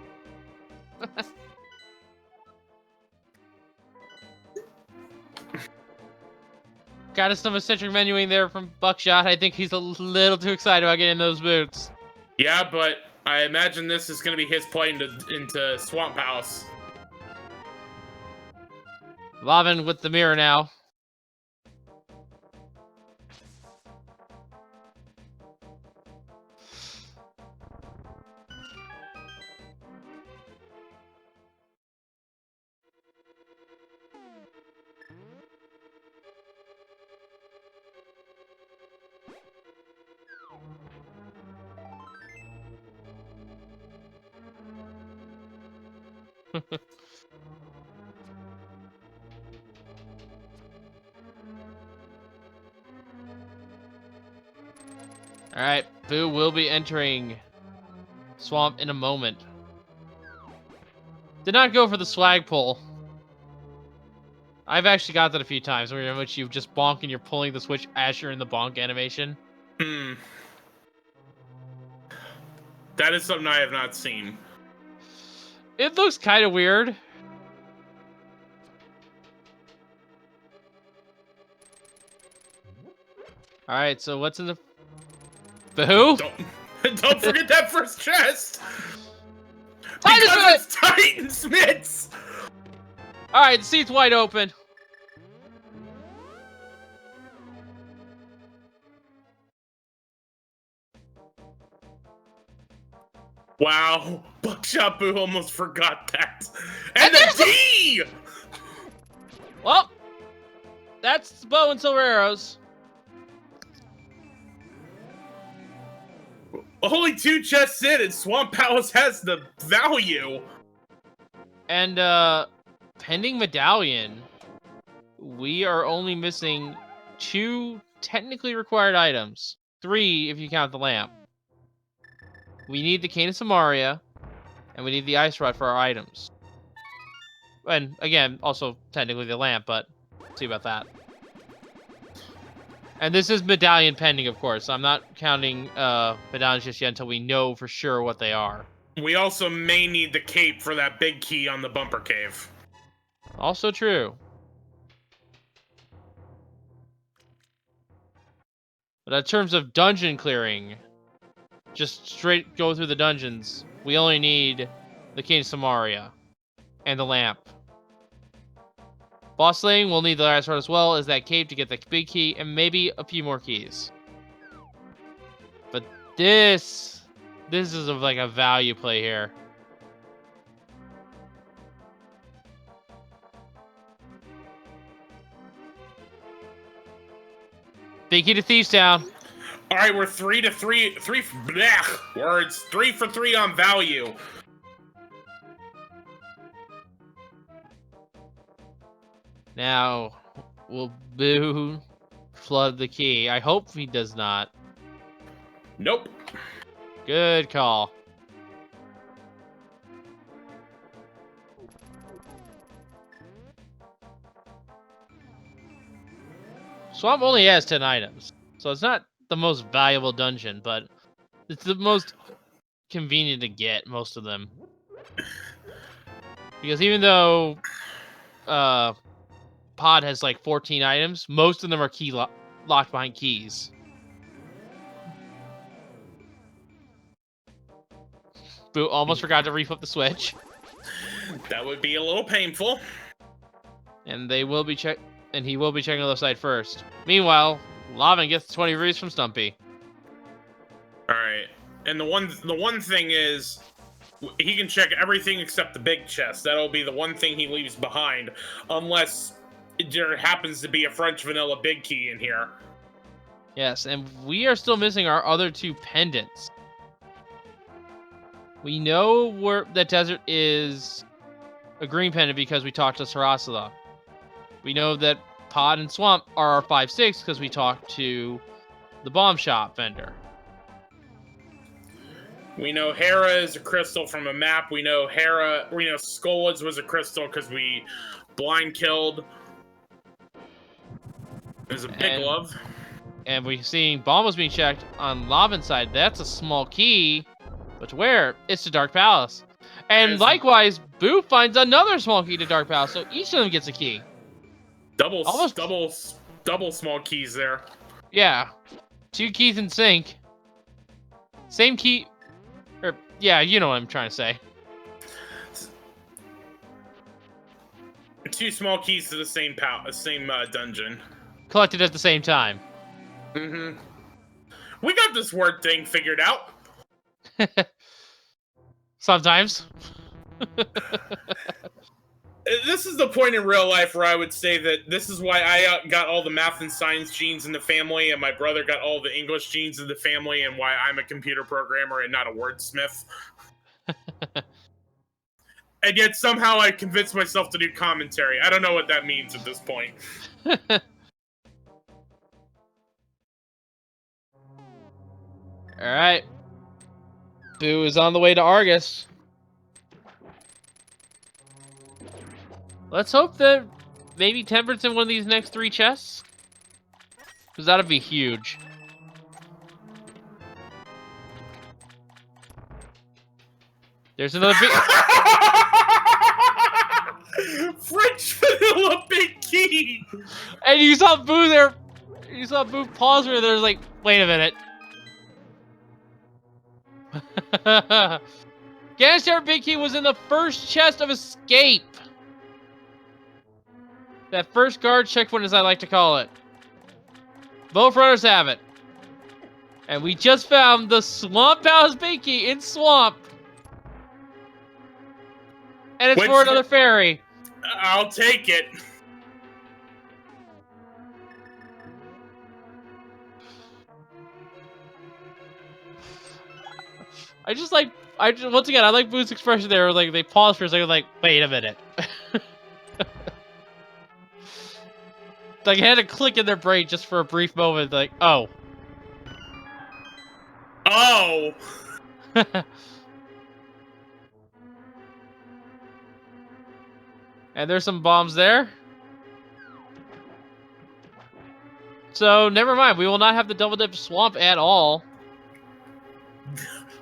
Got us some eccentric menuing there from Buckshot. I think he's a little too excited about getting those boots. Yeah, but I imagine this is going to be his play into Swamp Palace. Lavan with the mirror now. Alright, Boo will be entering Swamp in a moment. Did not go for the swag pull. I've actually got that a few times, in which you just bonk and you're pulling the switch as you're in the bonk animation. That is something I have not seen. It looks kind of weird. Alright, so what's in the... Boo? Don't forget that first chest! Titan Because it's Titan Smiths! Alright, the seat's wide open. Wow, Buckshotboo almost forgot that. And the D! Well, that's bow and silver arrows. Only 2 chests in, and Swamp Palace has the value. And pending medallion, we are only missing 2 technically required items. 3 if you count the lamp. We need the Cane of Samaria, and we need the Ice Rod for our items. And again, also technically the lamp, but see about that. And this is medallion pending, of course. I'm not counting medallions just yet until we know for sure what they are. We also may need the cape for that big key on the bumper cave. Also true. But in terms of dungeon clearing, just straight go through the dungeons, we only need the King of Samaria and the lamp. Boss slaying, we'll need the last rod as well as that cape to get the big key and maybe a few more keys. But this is like a value play here. Big key to Thieves Town. All right, we're 3 for 3 on value. Now, will Boo flood the key? I hope he does not. Nope. Good call. Swamp only has 10 items, so it's not the most valuable dungeon, but it's the most convenient to get, most of them. Because even though Pod has like 14 items, most of them are locked behind keys. Boo almost forgot to reflip the switch. That would be a little painful. And they will be and he will be checking the left side first. Meanwhile, Lavan gets 20 reviews from Stumpy. All right, and the one thing is, he can check everything except the big chest. That'll be the one thing he leaves behind, unless there happens to be a French vanilla big key in here. Yes, and we are still missing our other 2 pendants. We know where the desert is a green pendant because we talked to Sarasala. We know that Pod and Swamp are our 5-6 because we talked to the bomb shop vendor. We know Hera is a crystal from a map. We know Skolwoods was a crystal because we blind killed. There's a big glove. And we've seen bomb was being checked on Lavan's side. That's a small key. But where? It's to Dark Palace. And likewise, Boo finds another small key to Dark Palace, so each of them gets a key. Double small keys there. Yeah. 2 keys in sync. Same key. Yeah, you know what I'm trying to say. 2 small keys to the same dungeon. Collected at the same time. Mm-hmm. We got this word thing figured out. Sometimes. This is the point in real life where I would say that this is why I got all the math and science genes in the family, and my brother got all the English genes in the family, and why I'm a computer programmer and not a wordsmith. And yet somehow I convinced myself to do commentary. I don't know what that means at this point. Alright. Boo is on the way to Argus. Let's hope that maybe Temperance in one of these next 3 chests. Because that'd be huge. There's another big... French vanilla big key! And you saw Boo there. You saw Boo pause where there's like, wait a minute. Ganon's big key was in the first chest of escape. That first guard checkpoint, as I like to call it. Both runners have it. And we just found the Swamp Palace big key in Swamp. And it's for another fairy. I'll take it. Once again, I like Boo's expression there. Like, they pause for a second, like, wait a minute. Like, it had a click in their brain just for a brief moment, like, oh. Oh! And there's some bombs there. So, never mind. We will not have the double dip swamp at all.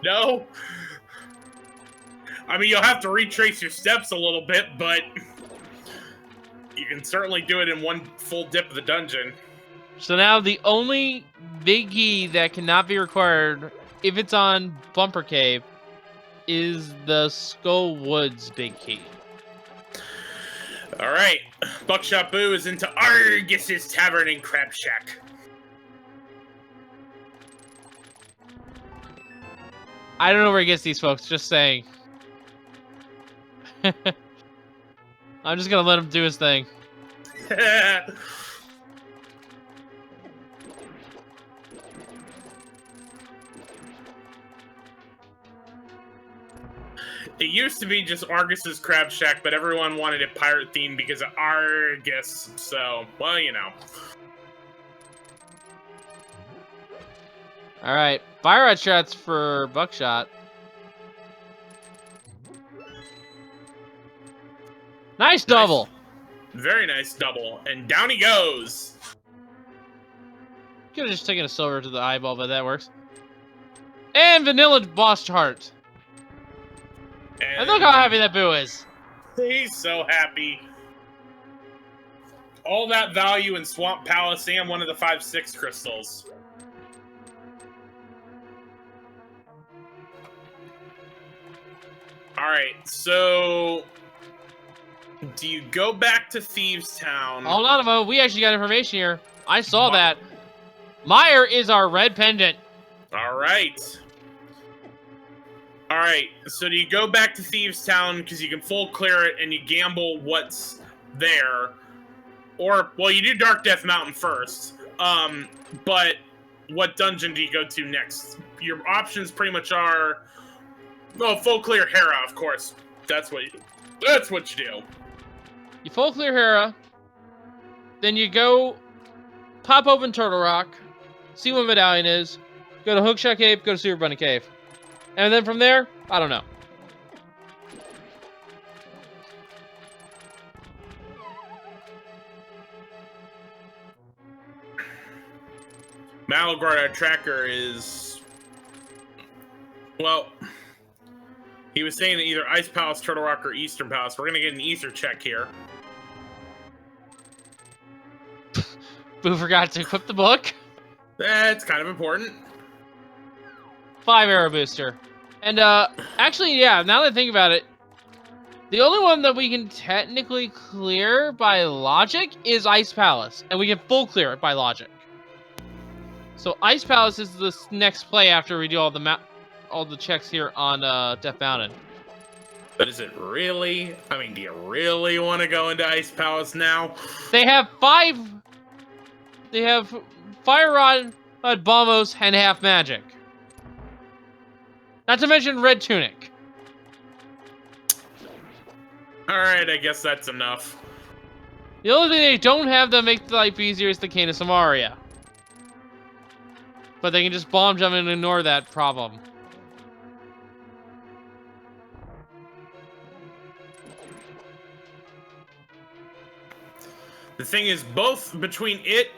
No. I mean, you'll have to retrace your steps a little bit, but you can certainly do it in one full dip of the dungeon. So now the only big key that cannot be required if it's on Bumper Cave is the Skull Woods big key. All right, Buckshot Boo is into Argus's Tavern and Crab Shack. I don't know where he gets these folks, just saying. I'm just gonna let him do his thing. It used to be just Argus's Crab Shack, but everyone wanted it pirate themed because of Argus. So, well, you know. All right, fire rod shots for Buckshot. Nice double. Nice. Very nice double, and down he goes. Could have just taken a silver to the eyeball, but that works. And vanilla boss chart. And look how happy that Boo is. He's so happy. All that value in Swamp Palace and one of the 5/6 crystals. Alright, so do you go back to Thieves Town? Hold on a moment, we actually got information here. I saw that. Meyer is our red pendant. Alright. Alright, so do you go back to Thieves Town because you can full clear it and you gamble what's there? Or, well, you do Dark Death Mountain first. But what dungeon do you go to next? Your options pretty much are, well, full clear Hera, of course. That's what you do. You full clear Hera. Then you go pop open Turtle Rock, see what Medallion is, go to Hookshot Cave, go to Super Bunny Cave. And then from there, I don't know. Malagard, our tracker, is, well, he was saying that either Ice Palace, Turtle Rock, or Eastern Palace. We're going to get an Ether check here. Boo forgot to equip the book. That's kind of important. 5 arrow booster. And, actually, yeah, now that I think about it, the only one that we can technically clear by logic is Ice Palace. And we can full clear it by logic. So Ice Palace is the next play after we do all the checks here on Death Mountain. But is it really? I mean, do you really want to go into Ice Palace now? They have 5. They have Fire Rod, Bombos, and half magic. Not to mention Red Tunic. Alright, I guess that's enough. The only thing they don't have that make life easier is the Cane of Samaria. But they can just bomb jump and ignore that problem. The thing is, both between it,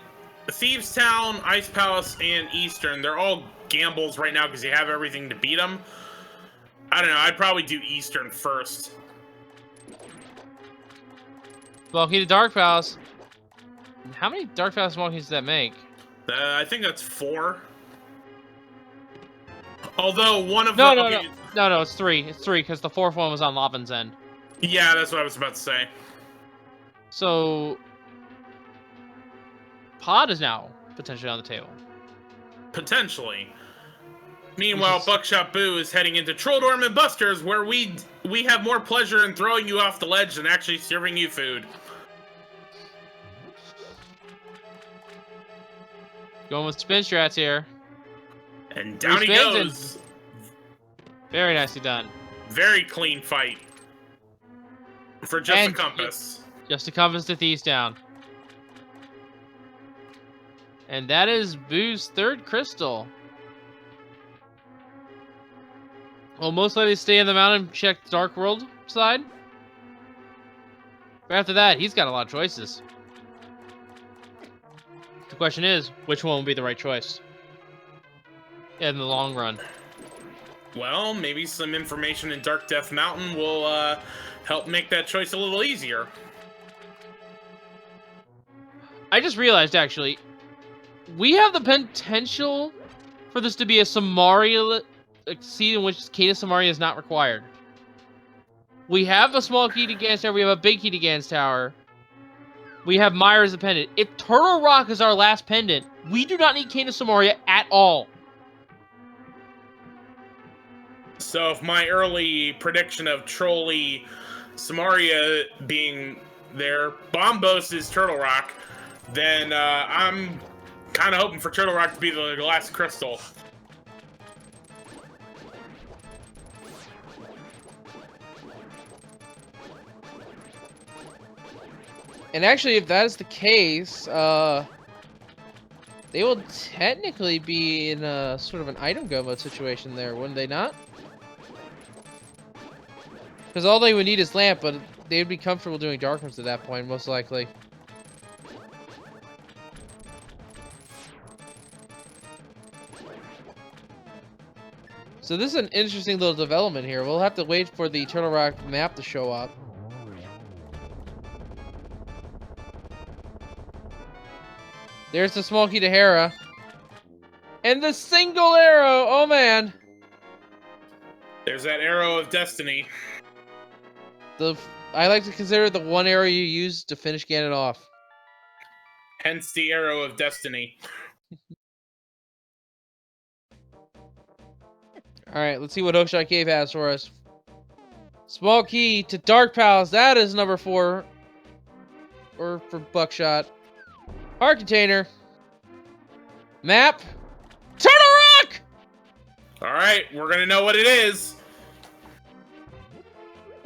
Thieves Town, Ice Palace, and Eastern, they're all gambles right now because you have everything to beat them. I don't know, I'd probably do Eastern first. Well, to Dark Palace. How many Dark Palace walkies does that make? I think that's 4. Although one of No, them... No, it's 3. It's 3, because the 4th one was on Lavan's end. Yeah, that's what I was about to say. So... Pod is now potentially on the table. Potentially. Meanwhile, Buckshot Boo is heading into Trolldorm and Buster's, where we have more pleasure in throwing you off the ledge than actually serving you food. Going with spin strats here. And down he goes. Very nicely done. Very clean fight. For just a compass. Just a compass to Thieves down. And that is Boo's third crystal. We'll most likely stay in the mountain and check the Dark World side. But after that, he's got a lot of choices. The question is, which one will be the right choice in the long run? Well, maybe some information in Dark Death Mountain will help make that choice a little easier. I just realized, actually, we have the potential for this to be a Samaria seed in which Key to Samaria is not required. We have a small key to Ganon's Tower. We have a big key to Ganon's Tower. We have Myra as a pendant. If Turtle Rock is our last pendant, we do not need Key to Samaria at all. So if my early prediction of Trolley Samaria being there, Bombos is Turtle Rock, then I'm kind of hoping for Turtle Rock to be the last crystal. And actually, if that is the case, they will technically be in a sort of an item go mode situation there, wouldn't they not? Because all they would need is Lamp, but they would be comfortable doing Darkness at that point, most likely. So this is an interesting little development here. We'll have to wait for the Turtle Rock map to show up. There's the small key to Hera. And the single arrow! Oh, man! There's that arrow of destiny. I like to consider it the one arrow you use to finish Ganon off. Hence the arrow of destiny. Alright, let's see what Hookshot Cave has for us. Small key to Dark Palace. That is number 4. Or for Buckshot. Heart container. Map. Turtle Rock! Alright, we're gonna know what it is.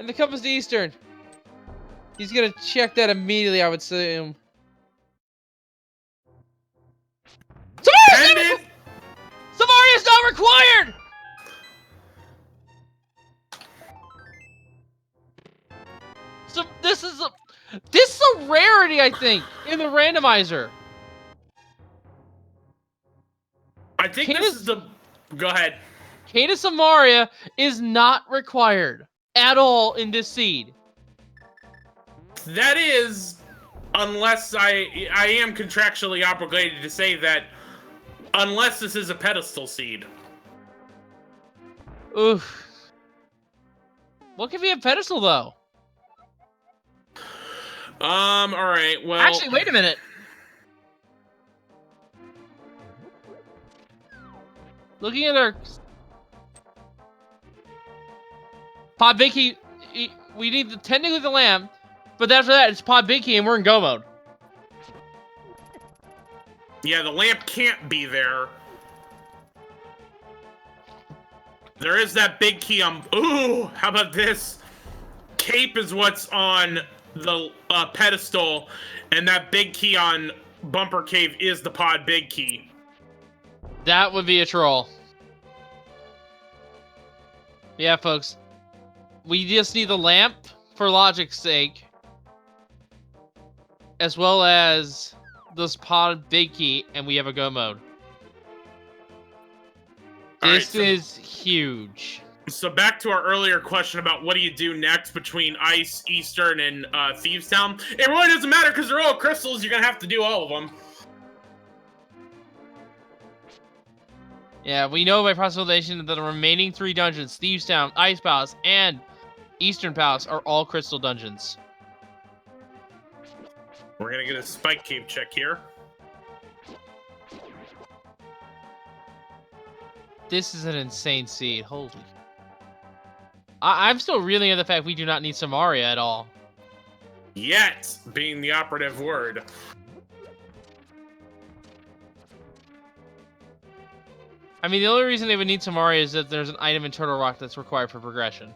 And the compass to Eastern. He's gonna check that immediately, I would assume. Samaria's not required! So this is a rarity, I think, in the randomizer. I think this is the... Go ahead. Key to Samaria is not required at all in this seed. That is, unless I am contractually obligated to say that, unless this is a pedestal seed. Oof. What could be a pedestal, though? Alright, well... Actually, wait a minute. Looking at our... Pod Big Key, we need technically the lamp, but after that, it's Pod Big Key and we're in go mode. Yeah, the lamp can't be there. There is that big key on... Ooh, how about this? Cape is what's on the pedestal, and that big key on Bumper Cave is the Pod Big Key. That would be a troll. Yeah, folks. We just need the lamp for logic's sake, as well as this Pod Big Key, and we have a go mode. This is huge. So back to our earlier question about what do you do next between Ice, Eastern, and Thieves Town. It really doesn't matter because they're all crystals. You're going to have to do all of them. Yeah, we know by possibilization that the remaining 3 dungeons, Thieves Town, Ice Palace, and Eastern Palace, are all crystal dungeons. We're going to get a Spike Cave check here. This is an insane seed. Holy. I'm still reeling at the fact we do not need Samaria at all. Yet being the operative word. I mean, the only reason they would need Samaria is that there's an item in Turtle Rock that's required for progression.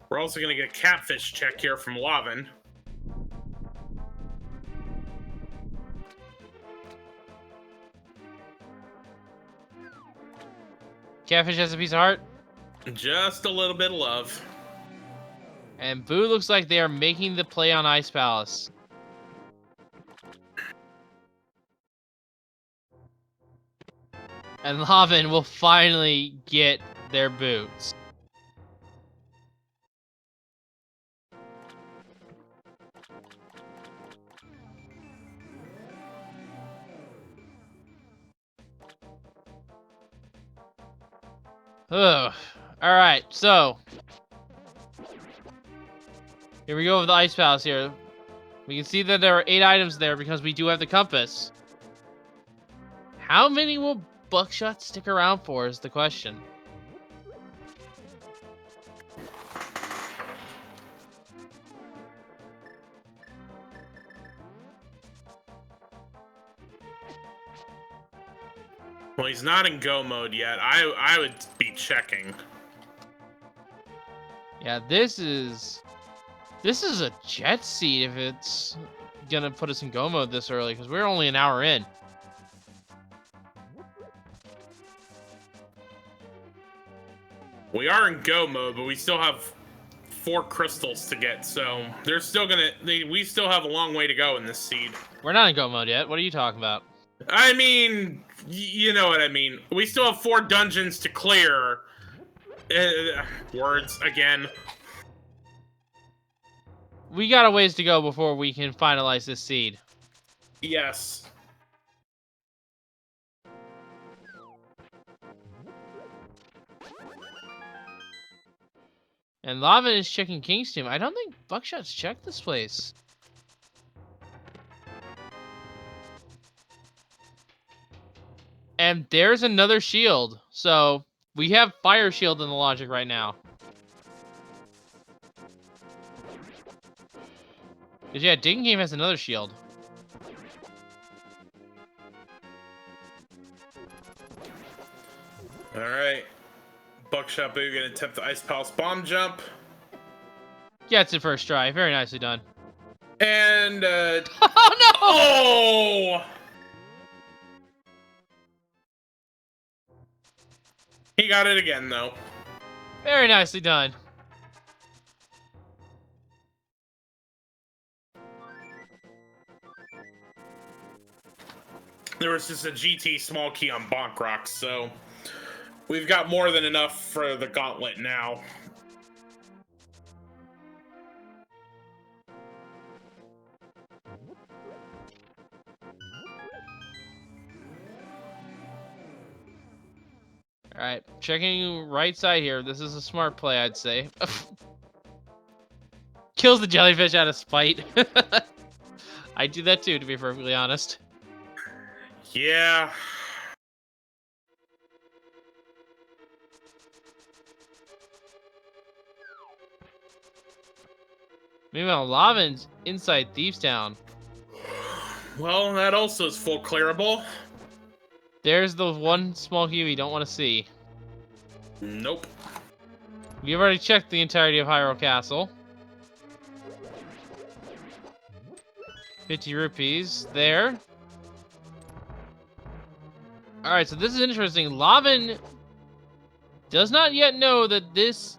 We're also going to get a catfish check here from Lavan. Catfish has a piece of heart. Just a little bit of love. And Boo looks like they are making the play on Ice Palace. And Lavan will finally get their boots. Ugh. Alright, so here we go with the Ice Palace here. We can see that there are 8 items there because we do have the compass. How many will Buckshot stick around for is the question. Well, he's not in go mode yet. I would be checking. Yeah, this is a jet seat if it's gonna put us in go mode this early because we're only an hour in. We are in go mode, but we still have 4 crystals to get, so they're still gonna. We still have a long way to go in this seed. We're not in go mode yet. What are you talking about? I mean, you know what I mean. We still have 4 dungeons to clear. Words again. We got a ways to go before we can finalize this seed. Yes. And Lavan is checking King's Tomb. I don't think Buckshot's checked this place. And there's another shield. So we have Fire Shield in the logic right now. Because yeah, Digging Game has another shield. Alright. Buckshot Boo gonna attempt the Ice Palace bomb jump. Gets it first try. Very nicely done. And Oh no! Oh! He got it again though. Very nicely done. There was just a GT small key on Bonk Rocks, so we've got more than enough for the gauntlet now. Alright, checking right side here. This is a smart play, I'd say. Kills the jellyfish out of spite. I do that too, to be perfectly honest. Yeah. Meanwhile, Lavan's inside Thieves Town. Well, that also is full clearable. There's the one small key we don't want to see. Nope. We've already checked the entirety of Hyrule Castle. 50 rupees there. Alright, so this is interesting. Lavan does not yet know that this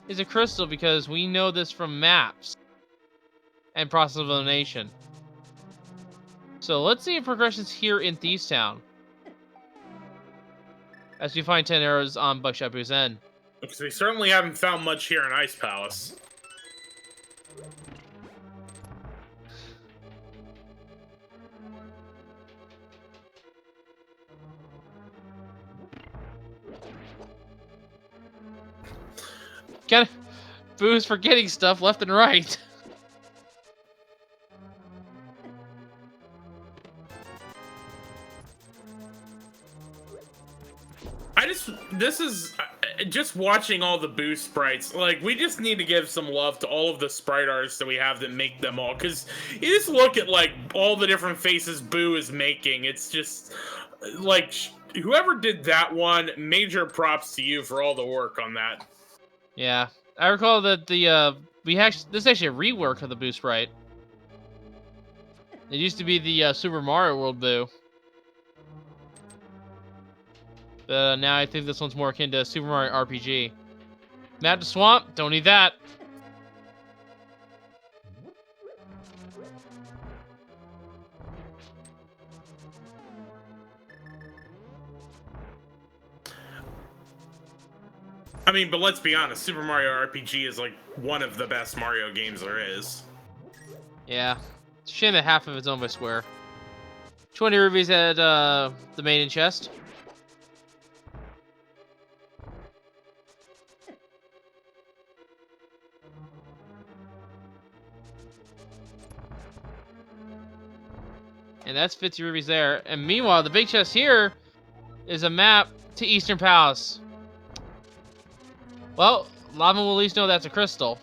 is a crystal because we know this from maps and process of elimination. So let's see if progression's here in Thieves Town. As we find 10 arrows on Buckshot Boo's end. Because we certainly haven't found much here in Ice Palace. Got Boo's forgetting stuff left and right. This is just watching all the Boo sprites. Like, we just need to give some love to all of the sprite artists that we have that make them all. Because you just look at, like, all the different faces Boo is making. It's just, like, whoever did that one, major props to you for all the work on that. Yeah. I recall that this is actually a rework of the Boo sprite. It used to be the Super Mario World Boo. But now I think this one's more akin to Super Mario RPG. Map to Swamp, don't need that. I mean, but let's be honest, Super Mario RPG is, like, one of the best Mario games there is. Yeah. It's a shame that half of it's owned by Square. 20 rubies at the maiden chest. And that's 50 rubies there. And meanwhile, the big chest here is a map to Eastern Palace. Well, Lava will at least know that's a crystal.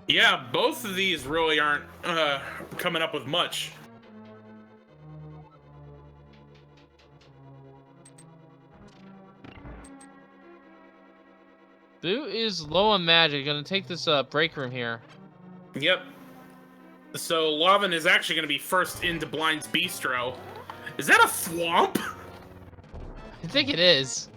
Yeah, both of these really aren't coming up with much. Boo is low on magic. Gonna take this break room here. Yep. So Lavan is actually going to be first into Blind's Bistro. Is that a thwomp? I think it is.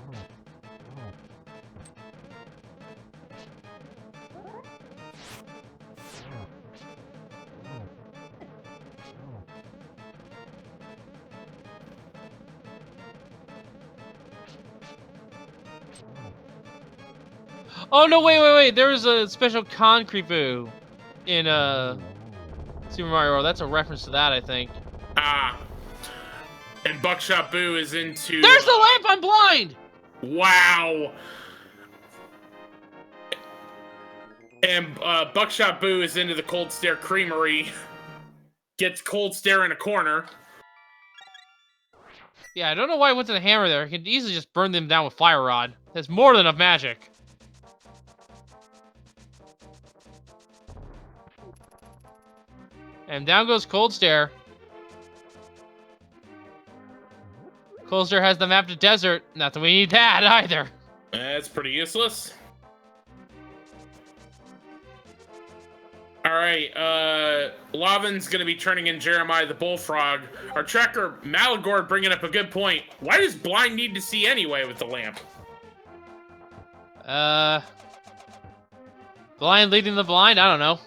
Oh no! Wait! There was a special concrete Boo in Super Mario World. That's a reference to that, I think. Ah. And Buckshot Boo is into... There's the lamp! I'm blind! Wow! And Buckshot Boo is into the Cold Stare Creamery. Gets Cold Stare in a corner. Yeah, I don't know why I went to the hammer there. I could easily just burn them down with Fire Rod. That's more than enough magic. And down goes Cold Stare. Cold Stare has the map to desert. Not that we need that either. That's pretty useless. Alright, Lavan's gonna be turning in Jeremiah the Bullfrog. Our tracker, Malagord, bringing up a good point. Why does Blind need to see anyway with the lamp? Blind leading the blind? I don't know.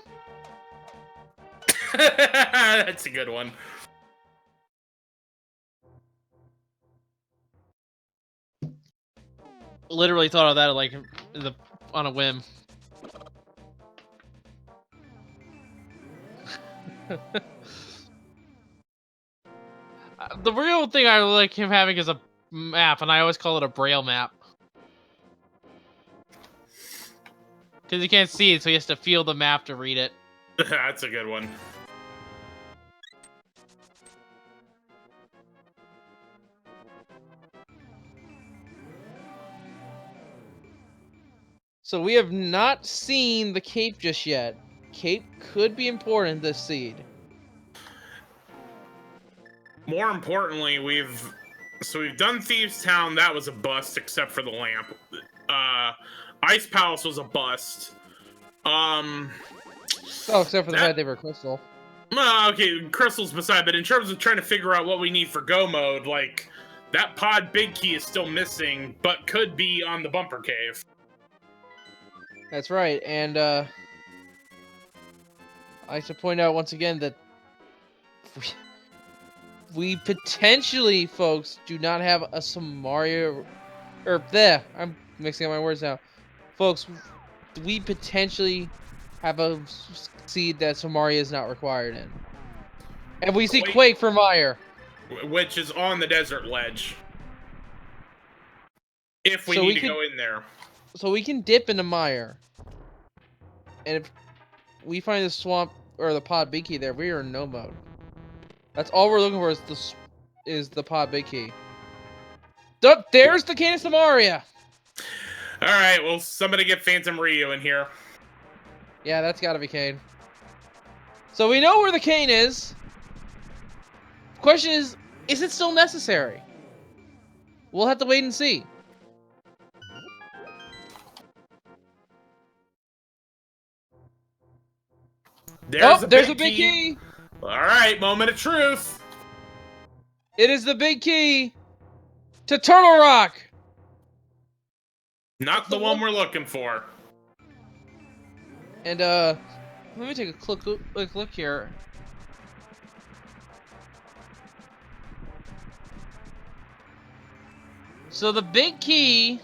That's a good one. Literally thought of that like on a whim. The real thing I like him having is a map, and I always call it a braille map. Because he can't see it, so he has to feel the map to read it. That's a good one. So we have not seen the cape just yet. Cape could be important this seed. More importantly, we've done Thieves Town. That was a bust, except for the lamp. Ice Palace was a bust. Oh, except for the fact they were crystal. Okay, crystals beside, but in terms of trying to figure out what we need for go mode, like, that pod big key is still missing, but could be on the bumper cave. That's right, and I like to point out once again that we potentially, folks, do not have a Samaria, or there, I'm mixing up my words now. Folks, we potentially have a seed that Samaria is not required in. And we see Quake for Mire. Which is on the desert ledge. If we need to go in there. So we can dip into Mire. And if we find the swamp, or the pod big key there, we are in no mode. That's all we're looking for is the pod big key. Oh, there's the Canis of Maria. All right, well, somebody get Phantom Ryu in here. Yeah, that's gotta be Kane. So we know where the Kane is. Question is it still necessary? We'll have to wait and see. There's a big key. All right, moment of truth. It is the big key to Turtle Rock. Not the one we're looking for. And let me take a quick look here. So the big key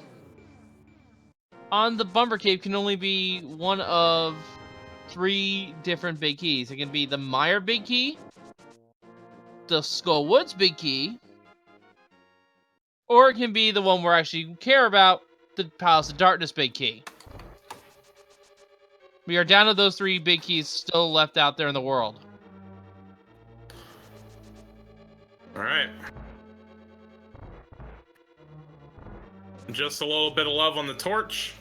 on the Bumper Cave can only be one of 3 different big keys. It can be the Meyer big key, the Skull Woods big key, or it can be the one we actually care about, the Palace of Darkness big key. We are down to those 3 big keys still left out there in the world. All right. Just a little bit of love on the torch.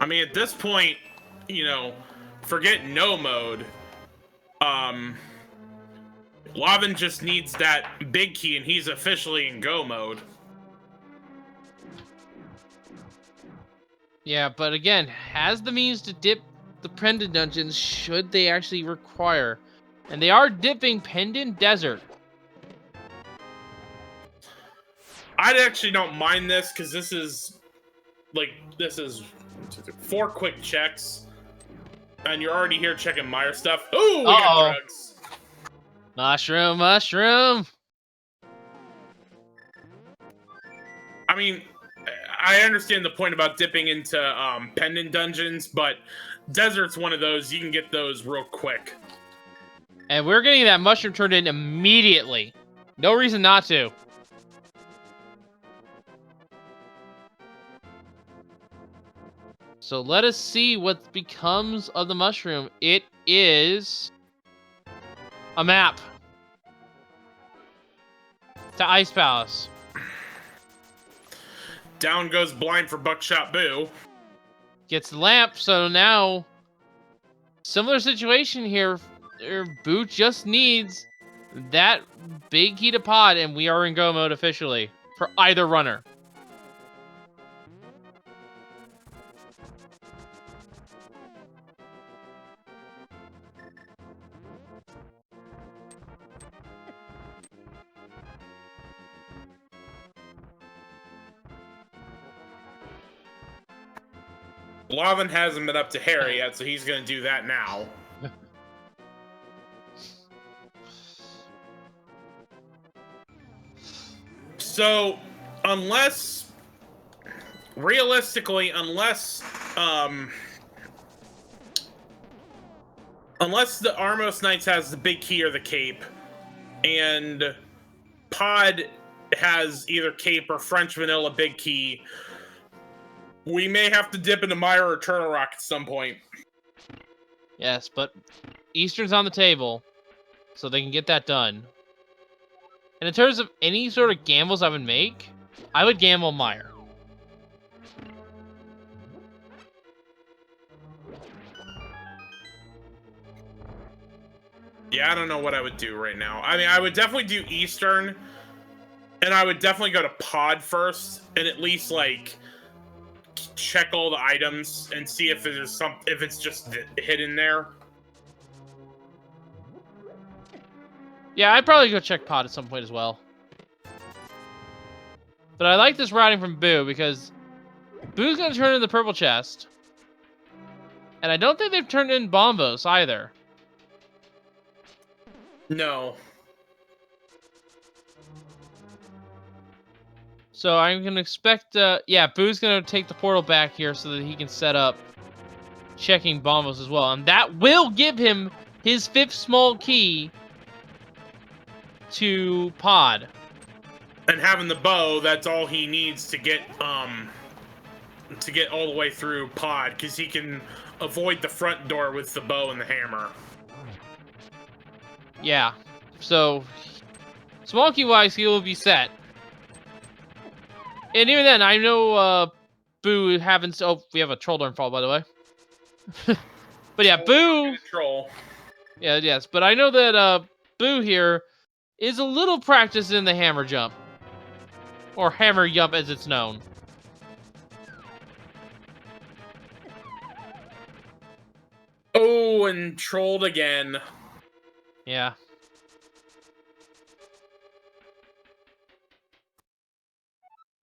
I mean, at this point, you know, forget no mode. Lavan just needs that big key, and he's officially in go mode. Yeah, but again, has the means to dip the Pendant Dungeons should they actually require. And they are dipping Pendant Desert. I actually don't mind this, because this is 4 quick checks. And you're already here checking Meyer stuff. Ooh, we got drugs. Mushroom, mushroom. I mean, I understand the point about dipping into pendant dungeons, but desert's one of those. You can get those real quick. And we're getting that mushroom turned in immediately. No reason not to. So let us see what becomes of the mushroom. It is a map to Ice Palace. Down goes blind for Buckshot Boo. Gets the lamp, so now similar situation here. Boo just needs that big key to pod, and we are in go mode officially for either runner. Lavan hasn't been up to Hera yet, so he's going to do that now. So, realistically, unless the Armos Knights has the big key or the cape, and Pod has either cape or French Vanilla big key, we may have to dip into Meyer or Turtle Rock at some point. Yes, but Eastern's on the table, so they can get that done. And in terms of any sort of gambles I would make, I would gamble Meyer. Yeah, I don't know what I would do right now. I mean, I would definitely do Eastern, and I would definitely go to Pod first, and at least, like, check all the items and see if if it's just hidden there. Yeah, I'd probably go check Pod at some point as well. But I like this routing from Boo because Boo's going to turn in the purple chest. And I don't think they've turned in Bombos either. No. So I'm going to expect, yeah, Boo's going to take the portal back here so that he can set up checking Bombos as well. And that will give him his 5th small key to Pod. And having the bow, that's all he needs to get all the way through Pod, because he can avoid the front door with the bow and the hammer. Yeah, So, small key wise, he will be set. And even then, I know Boo haven't. Oh, we have a troll dorm fall, by the way. But yeah, Boo. Troll. Yeah, yes. But I know that Boo here is a little practiced in the hammer jump, or hammer jump as it's known. Oh, and trolled again. Yeah.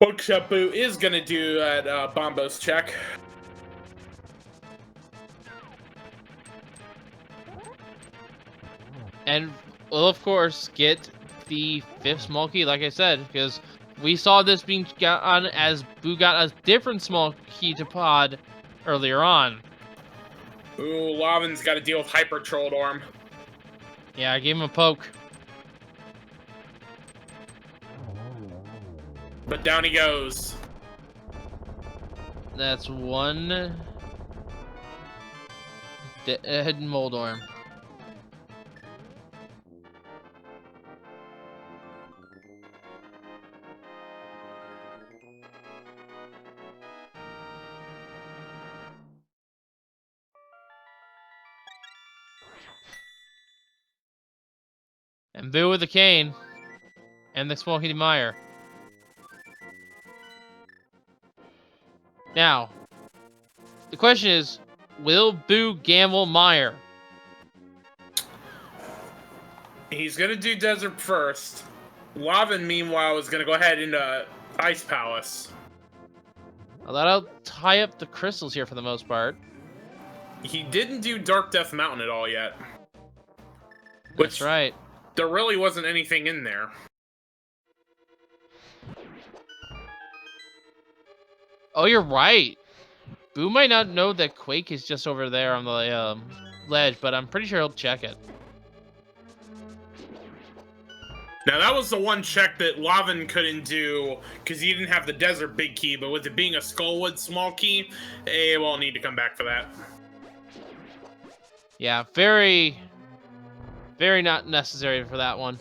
Buckshotboo is gonna do that Bombos check. And will, of course, get the 5th small key, like I said, because we saw this being got on as Boo got a different small key to pod earlier on. Ooh, Lavan's got to deal with Hyper Troll Dorm. Yeah, I gave him a poke. But down he goes. That's one hidden Moldorm. And Boo with the cane. And the small kitty mire. Now, the question is, will Boo gamble Mire? He's gonna do Desert first. Lavan, meanwhile, is gonna go ahead into Ice Palace. Well, that'll tie up the crystals here for the most part. He didn't do Dark Death Mountain at all yet. That's right. There really wasn't anything in there. Oh, you're right. Boo might not know that Quake is just over there on the ledge, but I'm pretty sure he'll check it. Now, that was the one check that Lavan couldn't do because he didn't have the Desert Big Key, but with it being a Skullwood Small Key, he won't need to come back for that. Yeah, very, very not necessary for that one.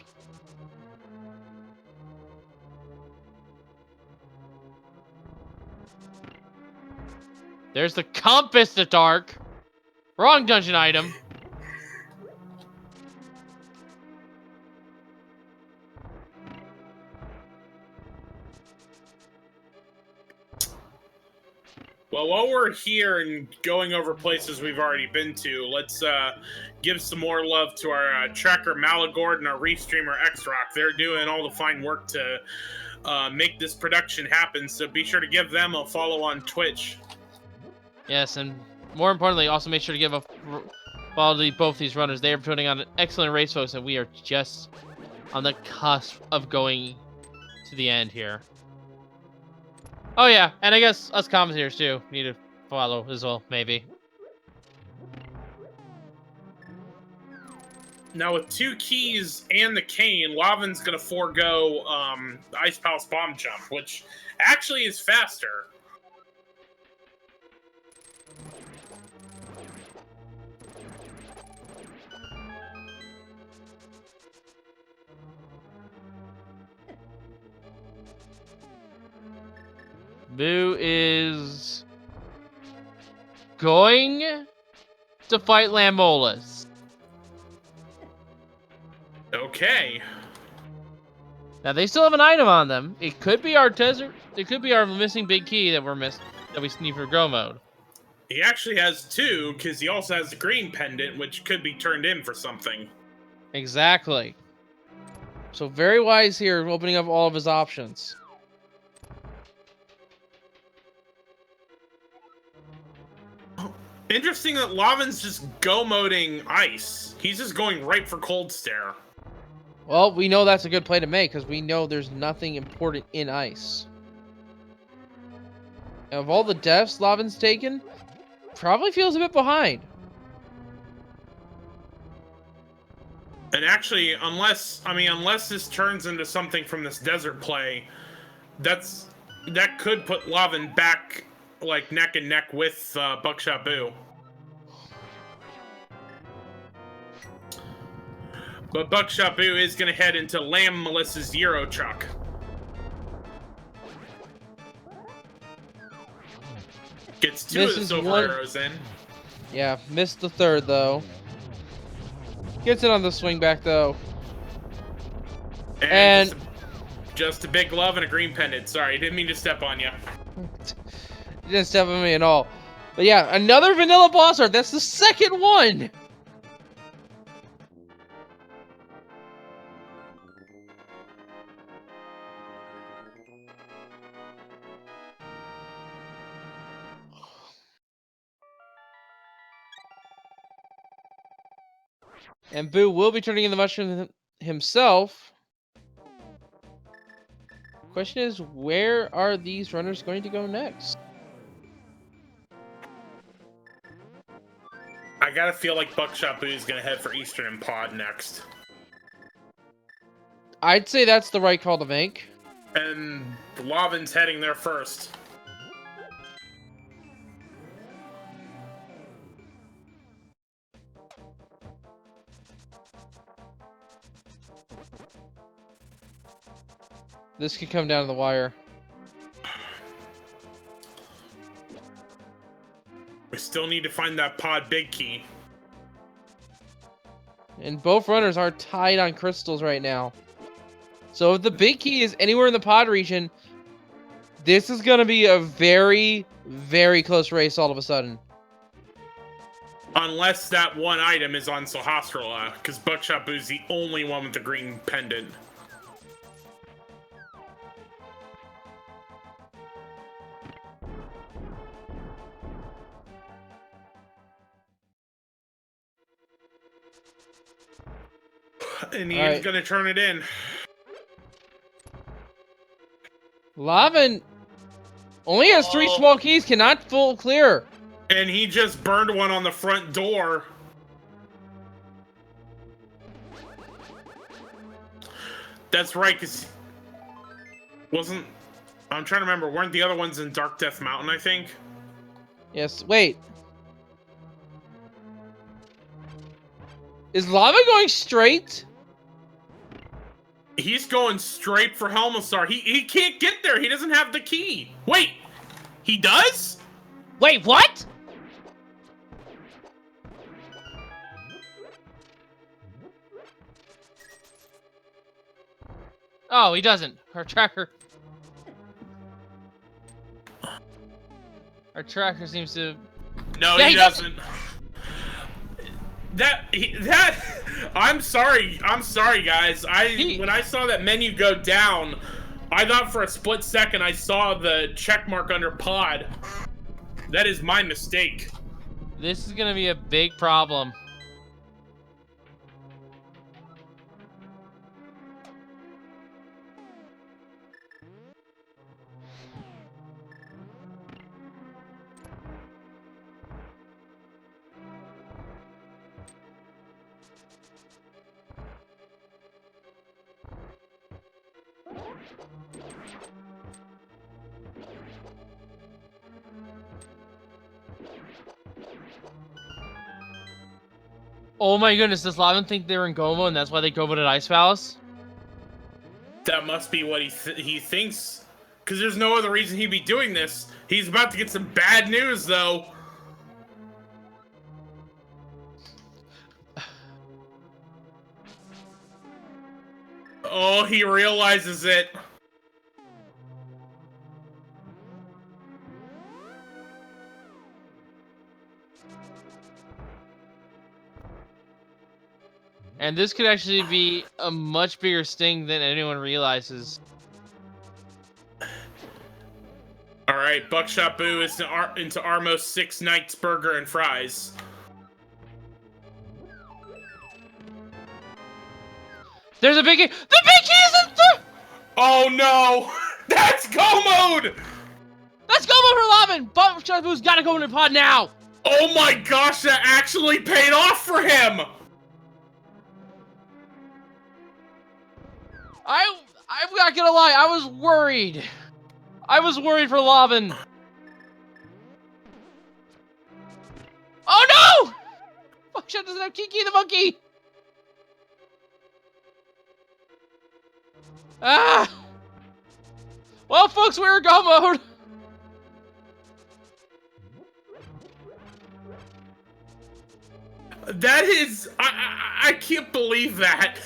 There's the Compass to Dark. Wrong dungeon item. Well, while we're here and going over places we've already been to, let's give some more love to our tracker Malagord and our reef streamer X-Rock. They're doing all the fine work to make this production happen, so be sure to give them a follow on Twitch. Yes, and more importantly, also make sure to give a follow to both these runners. They are putting on an excellent race, folks, and we are just on the cusp of going to the end here. Oh yeah, and I guess us commentators too need to follow as well, maybe. Now with 2 keys and the cane, Lavan's gonna forego the Ice Palace Bomb Jump, which actually is faster. Boo is going to fight Lamolus. Okay. Now they still have an item on them. It could be our desert. It could be our missing big key that we're missing that we need for Grow mode. He actually has 2 because he also has the green pendant, which could be turned in for something. Exactly. So very wise here, opening up all of his options. Interesting that Lavan's just go-moding ice. He's just going right for Cold Stare. Well, we know that's a good play to make because we know there's nothing important in ice. And of all the deaths Lavan's taken, probably feels a bit behind. And actually, unless this turns into something from this desert play, that could put Lavan back like neck and neck with Buckshotboo. But Buckshot Boo is going to head into Lamb Melissa's Euro truck. Gets two of the silver arrows in. Yeah, missed the third, though. Gets it on the swing back, though. And just a big glove and a green pendant. Sorry, didn't mean to step on you. You didn't step on me at all. But yeah, another vanilla boss art. That's the second one. And Boo will be turning in the mushroom himself. Question is, where are these runners going to go next? I gotta feel like Buckshot Boo is gonna head for Eastern and Pod next. I'd say that's the right call to make. And Lavan's heading there first. This could come down to the wire. We still need to find that pod big key. And both runners are tied on crystals right now. So if the big key is anywhere in the pod region, this is going to be a very, very close race all of a sudden. Unless that one item is on Sahasrara, because Buckshot Boo's the only one with the green pendant. And he's gonna turn it in. Lavan only has 3 small keys, cannot full clear. And he just burned one on the front door. That's right, because wasn't... I'm trying to remember, weren't the other ones in Dark Death Mountain, I think? Yes, wait. Is Lava going straight? He's going straight for Helmasar. He can't get there. He doesn't have the key. Wait, he does? Wait, what? Oh, he doesn't. Our tracker seems to... No, yeah, he doesn't. I'm sorry, guys. When I saw that menu go down, I thought for a split second I saw the check mark under pod. That is my mistake. This is gonna be a big problem. Oh my goodness, does Lavan think they're in Gomo and that's why they Gomoed Ice Palace? That must be what he thinks. Because there's no other reason he'd be doing this. He's about to get some bad news, though. Oh, he realizes it. And this could actually be a much bigger sting than anyone realizes. All right, Buckshot Boo is into Armo's 6 Knights Burger and Fries. There's a big key. The big key isn't the... Oh no! That's go mode! Let's go for Lavan! Buckshot Boo's gotta go in the pod now! Oh my gosh, that actually paid off for him! I'm not gonna lie, I was worried. I was worried for Lavan. Oh no! Buckshot doesn't have Kiki the monkey! Ah! Well, folks, we're in go mode. That is, I can't believe that.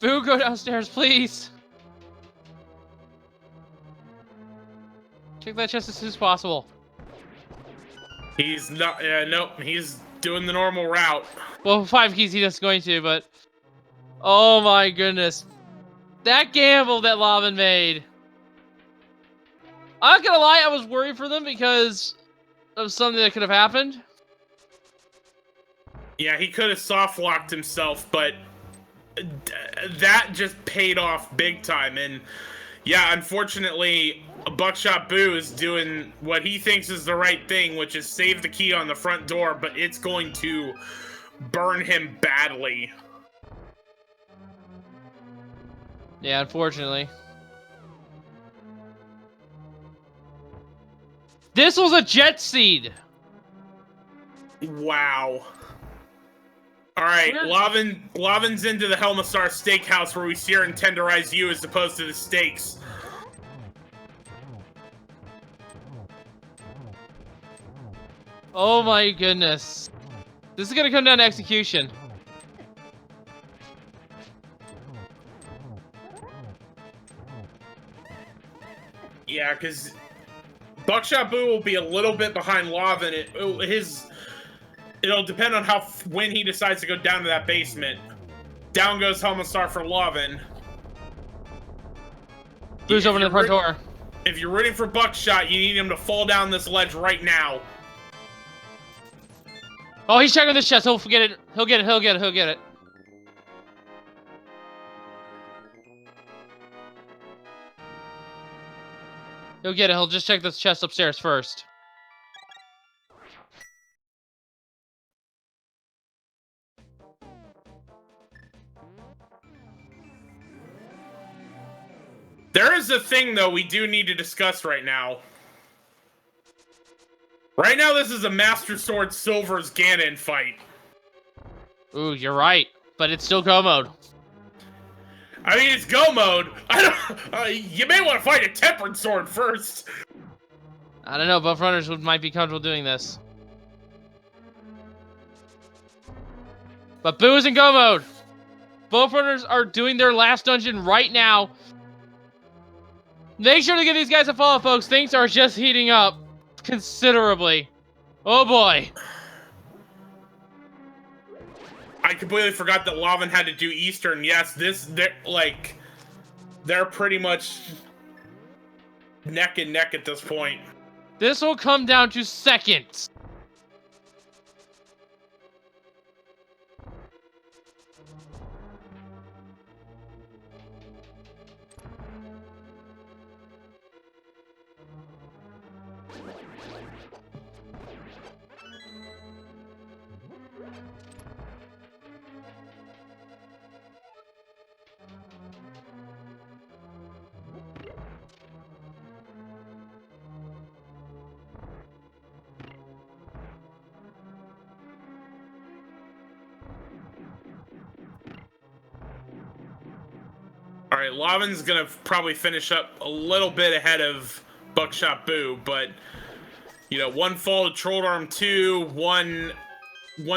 Boo, go downstairs, please. Check that chest as soon as possible. He's not, nope, he's doing the normal route. Well, 5 keys he is going to, but... Oh my goodness. That gamble that Lavan made. I'm not gonna lie, I was worried for them because of something that could have happened. Yeah, he could have soft locked himself, but that just paid off big time. And yeah, unfortunately, Buckshot Boo is doing what he thinks is the right thing, which is save the key on the front door, but it's going to burn him badly. Yeah, unfortunately. This was a jet seed. Wow. All right, Lavan's into the Helmasar Steakhouse where we sear and tenderize you as opposed to the steaks. Oh my goodness. This is gonna come down to execution. Yeah, because Buckshot Boo will be a little bit behind Lavan. It'll depend on when he decides to go down to that basement. Down goes Helmasar for Lavan. Boo's over to the front door. If you're rooting for Buckshot, you need him to fall down this ledge right now. Oh, he's checking this chest. He'll forget it. He'll get it. He'll get it. He'll get it. He'll get it. He'll just check this chest upstairs first. There is a thing, though, we do need to discuss right now. Right now, this is a Master Sword Silver's Ganon fight. Ooh, you're right. But it's still go mode. I mean, it's go mode. You may want to fight a Tempered Sword first. I don't know. Both runners might be comfortable doing this. But Boo is in go mode. Both runners are doing their last dungeon right now. Make sure to give these guys a follow, folks. Things are just heating up considerably. Oh boy. I completely forgot that Lavan had to do Eastern. Yes, they're pretty much neck and neck at this point. This will come down to seconds. All right, Lavan's gonna probably finish up a little bit ahead of Buckshot Boo, but you know, one fall to Troll Arm 2, one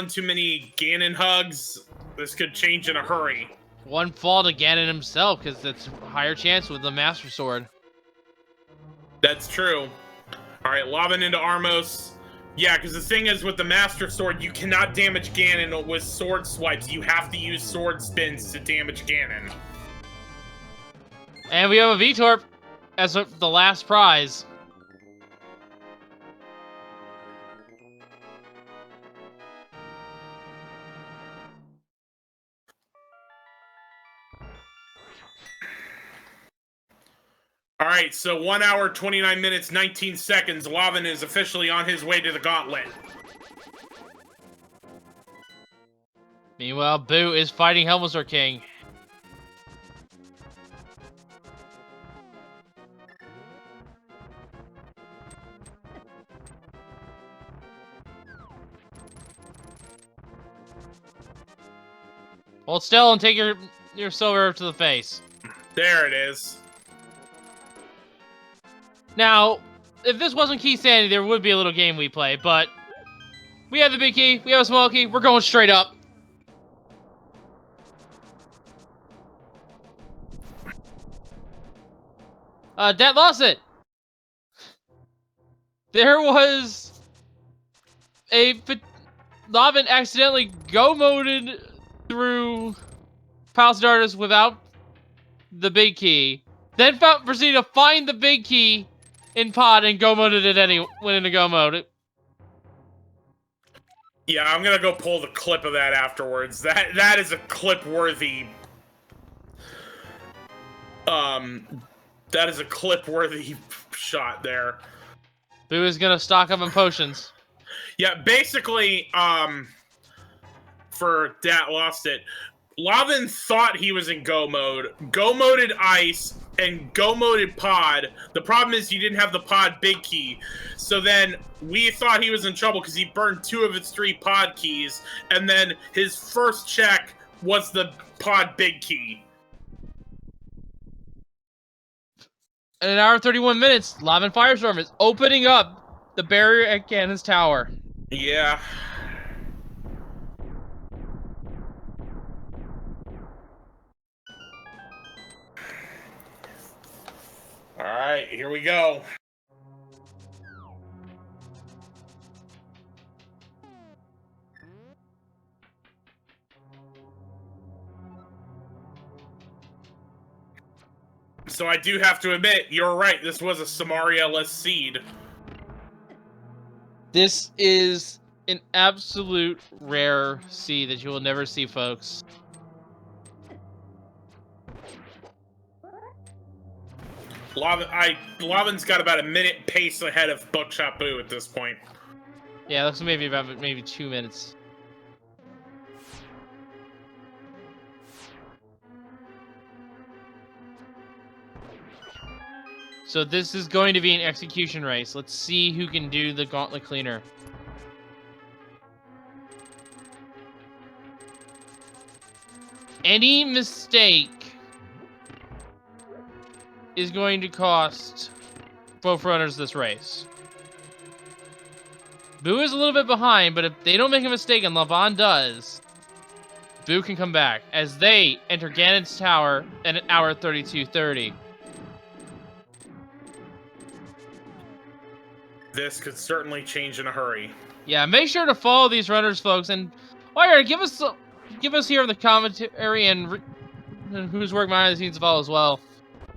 too many Ganon hugs. This could change in a hurry. One fall to Ganon himself, because it's a higher chance with the Master Sword. That's true. All right, Lavan into Armos. Yeah, because the thing is, with the Master Sword, you cannot damage Ganon with sword swipes. You have to use sword spins to damage Ganon. And we have a V-Torp as the last prize. All right, so 1 hour, 29 minutes, 19 seconds. Lavan is officially on his way to the gauntlet. Meanwhile, Boo is fighting Helmasar King. Hold still and take your silver to the face. There it is. Now, if this wasn't Keysanity, there would be a little game we play, but we have the big key, we have a small key, we're going straight up. Dat lost it. There was Lavan accidentally go-moded through Palace of Darkness without the big key, then proceeded to find the big key in pod and go-moded it went into go mode. Yeah, I'm gonna go pull the clip of that afterwards. That is a clip-worthy... That is a clip-worthy shot there. Boo is gonna stock up on potions. Yeah, basically, for Dat lost it, Lavan thought he was in go mode, go-moded ice, and go-moded pod. The problem is you didn't have the pod big key. So then we thought he was in trouble because he burned 2 of its 3 pod keys, and then his first check was the pod big key. In an hour and 31 minutes, LavanFirestorm is opening up the barrier at Ganon's tower. Yeah. Alright, here we go. So I do have to admit, you're right, this was a Samaria-less seed. This is an absolute rare seed that you will never see, folks. Lavan's got about a minute pace ahead of buckshotboo at this point. Yeah, looks maybe about 2 minutes. So this is going to be an execution race. Let's see who can do the gauntlet cleaner. Any mistake is going to cost both runners this race. Boo is a little bit behind, but if they don't make a mistake and Lavan does, Boo can come back as they enter Ganon's tower at an hour 32:30. This could certainly change in a hurry. Yeah, make sure to follow these runners, folks, and Wire, give us here in the commentary and whose work behind the scenes to follow as well.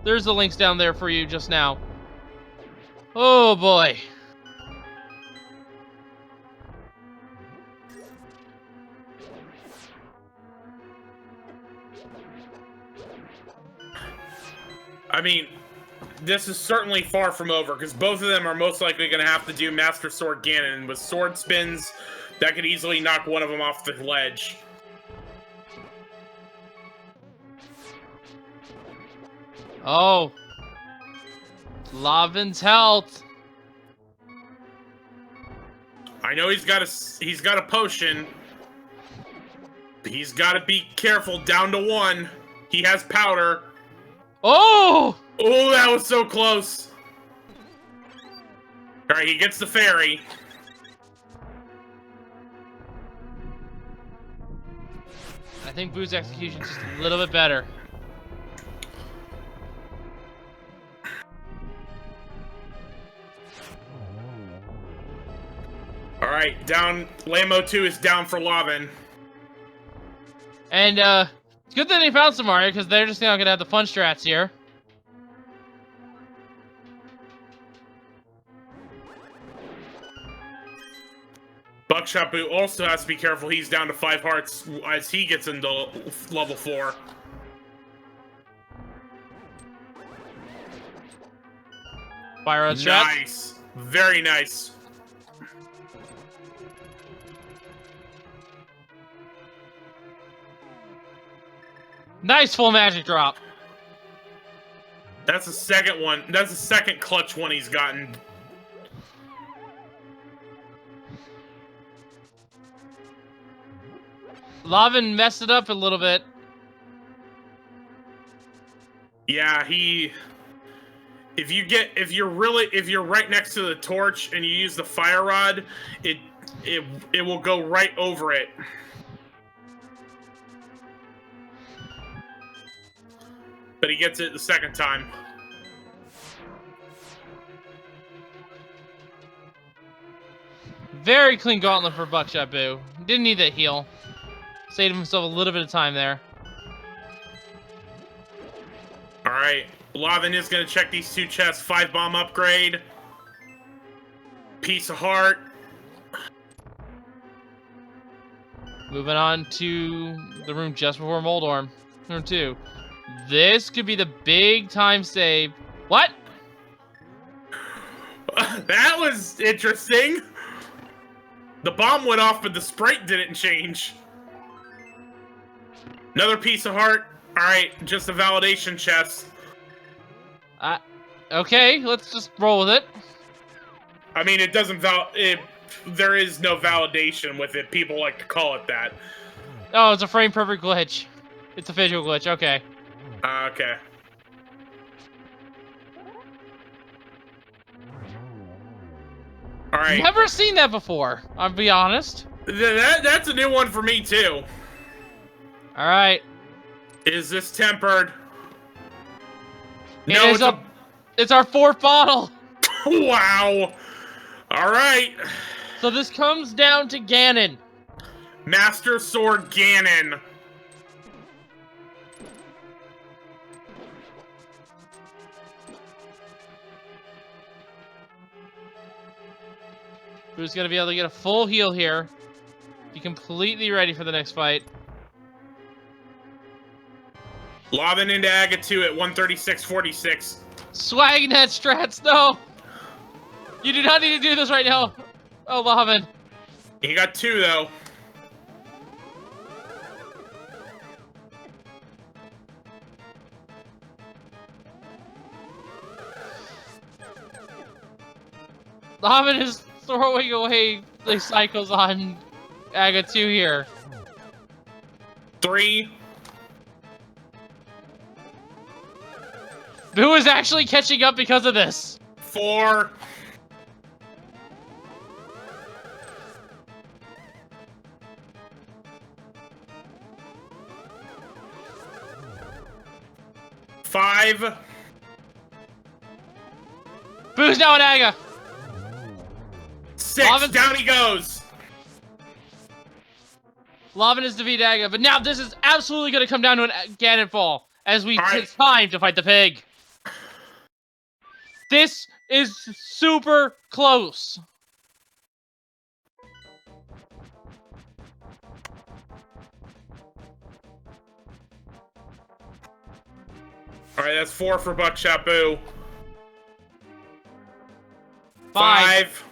There's the links down there for you just now. Oh boy. I mean, this is certainly far from over, because both of them are most likely going to have to do Master Sword Ganon with sword spins that could easily knock one of them off the ledge. Oh. Lavan's health. I know he's got a potion. He's got to be careful, down to 1. He has powder. Oh! Oh, that was so close. All right, he gets the fairy. I think Boo's execution is just a little bit better. All right, down. Lambo 2 is down for Lavan. And it's good that they found Samaria, because they're just not gonna have the fun strats here. Buckshotboo also has to be careful. He's down to 5 hearts as he gets into level 4. Fire on strats. Nice. Very nice. Nice full magic drop. That's the second one. That's the second clutch one he's gotten. Lavan messed it up a little bit. Yeah, if you're right next to the torch and you use the fire rod, it will go right over it. But he gets it the second time. Very clean gauntlet for Buckshot Boo. Didn't need that heal. Saved himself a little bit of time there. Alright, Lavan is going to check these 2 chests. 5 bomb upgrade. Piece of heart. Moving on to the room just before Moldorm. Room 2. This could be the big time save. What? That was interesting. The bomb went off, but the sprite didn't change. Another piece of heart. Alright, just a validation chest. Okay, let's just roll with it. I mean, it doesn't there is no validation with it. People like to call it that. Oh, it's a frame perfect glitch. It's a visual glitch, okay. Okay. Alright. Never seen that before, I'll be honest. That's a new one for me, too. Alright. Is this tempered? No, it's our 4th bottle. Wow. Alright. So this comes down to Ganon. Master Sword Ganon. Who's gonna be able to get a full heal here? Be completely ready for the next fight. Lavan into Aga 2 at 136.46. Swag net strats, no! You do not need to do this right now. Oh, Lavan. He got 2, though. Lavan is throwing away the cycles on Aga 2 here. 3. Boo is actually catching up because of this. 4. 5. Boo's now on Aga. 6. Lavan's down he goes. Lavan is defeated Aga, but now this is absolutely going to come down to a Ganon fall as we Right. take time to fight the pig. This is super close. All right, that's 4 for Buckshot Boo. 5.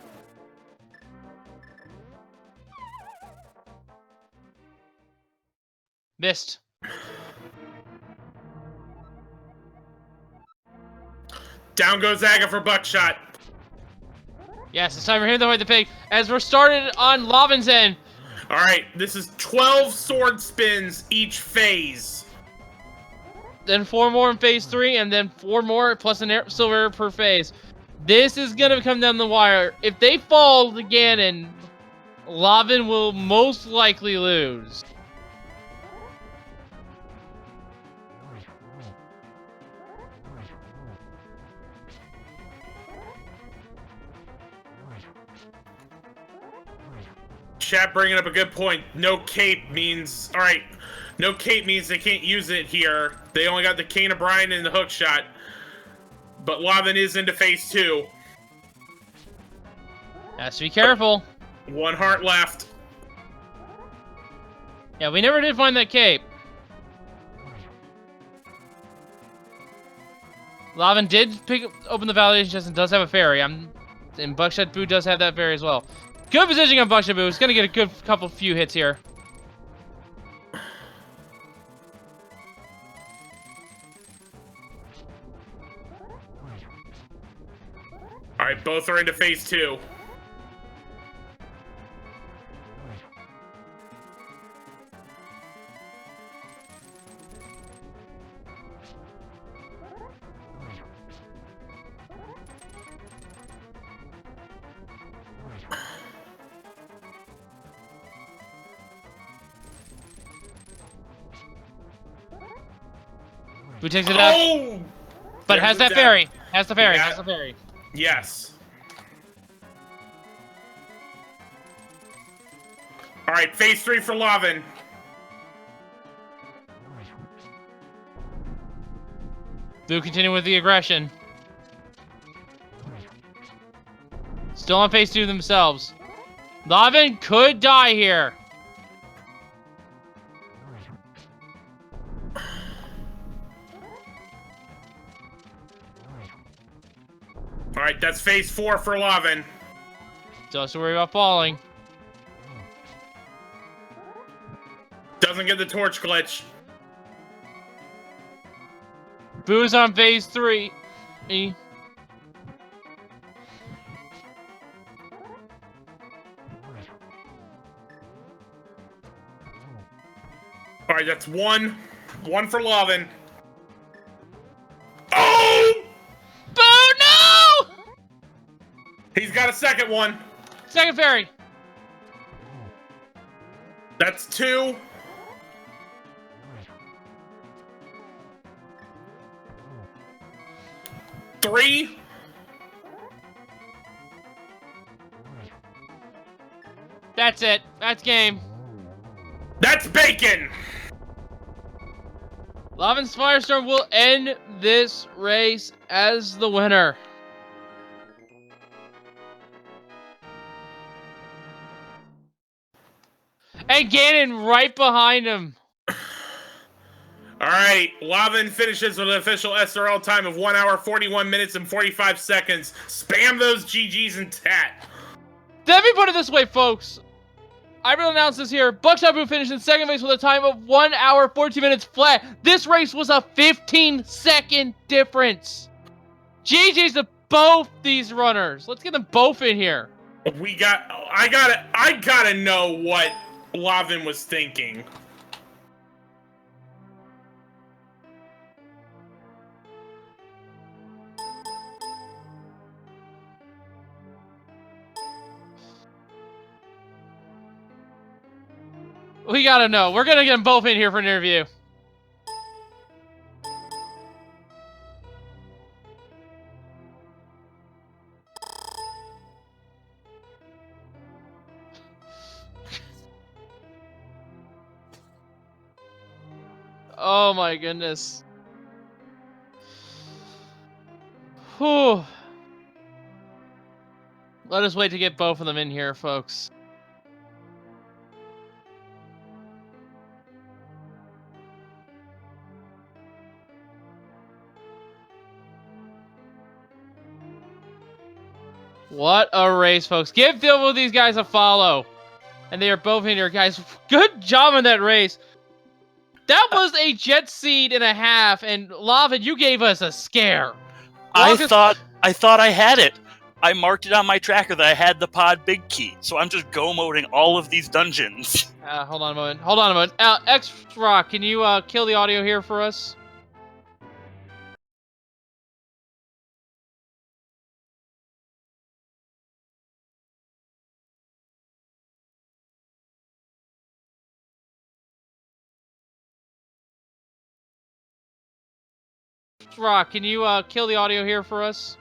Missed. Down goes Aga for Buckshot. Yes, it's time for him to fight the pig. As we're started on Lavan's end. All right, this is 12 sword spins each phase. Then 4 more in phase 3, and then 4 more plus an silver per phase. This is gonna come down the wire. If they fall to Ganon, Lavan will most likely lose. Chat bringing up a good point. No cape means... Alright, no cape means they can't use it here. They only got the Cane of Brine and the hook shot. But Lavan is into phase 2. Has to be careful. 1 heart left. Yeah, we never did find that cape. Lavan did open the validation chest and does have a fairy. And Buckshot Boo does have that fairy as well. Good positioning on Buckshot Boo. He's gonna get a good few hits here. Alright, both are into phase 2. Who takes it up? Oh! But has that fairy. Has the fairy. Yeah. Has the fairy. Yes. All right, phase 3 for Lavan. Boo continue with the aggression. Still on phase 2 themselves. Lavan could die here. All right, that's phase 4 for Lavan. Don't have to worry about falling. Doesn't get the torch glitch. Boo's on phase 3. All right, that's 1. 1 for Lavan. Oh! Boo, no! He's got a second one. Second fairy. That's 2. Three. That's it. That's game. That's bacon. LavanFirestorm will end this race as the winner. And Ganon right behind him. All right, Lavan finishes with an official SRL time of 1 hour, 41 minutes, and 45 seconds. Spam those GGs and tat. Let me put it this way, folks. I will announce this here. Buckshotboo finished in second place with a time of 1 hour, 14 minutes flat. This race was a 15-second difference. GG's to both these runners. Let's get them both in here. I gotta know what Lavan was thinking. We gotta know. We're gonna get them both in here for an interview. Oh my goodness. Whew. Let us wait to get both of them in here, folks. What a race, folks. Give both of these guys a follow. And they are both in here, guys. Good job on that race. That was a jet seed and a half, and Lavan, you gave us a scare. I thought I had it. I marked it on my tracker that I had the pod big key, so I'm just go-moding all of these dungeons. Hold on a moment. Hold on a moment. X-Rock, can you kill the audio here for us? Rock, can you kill the audio here for us?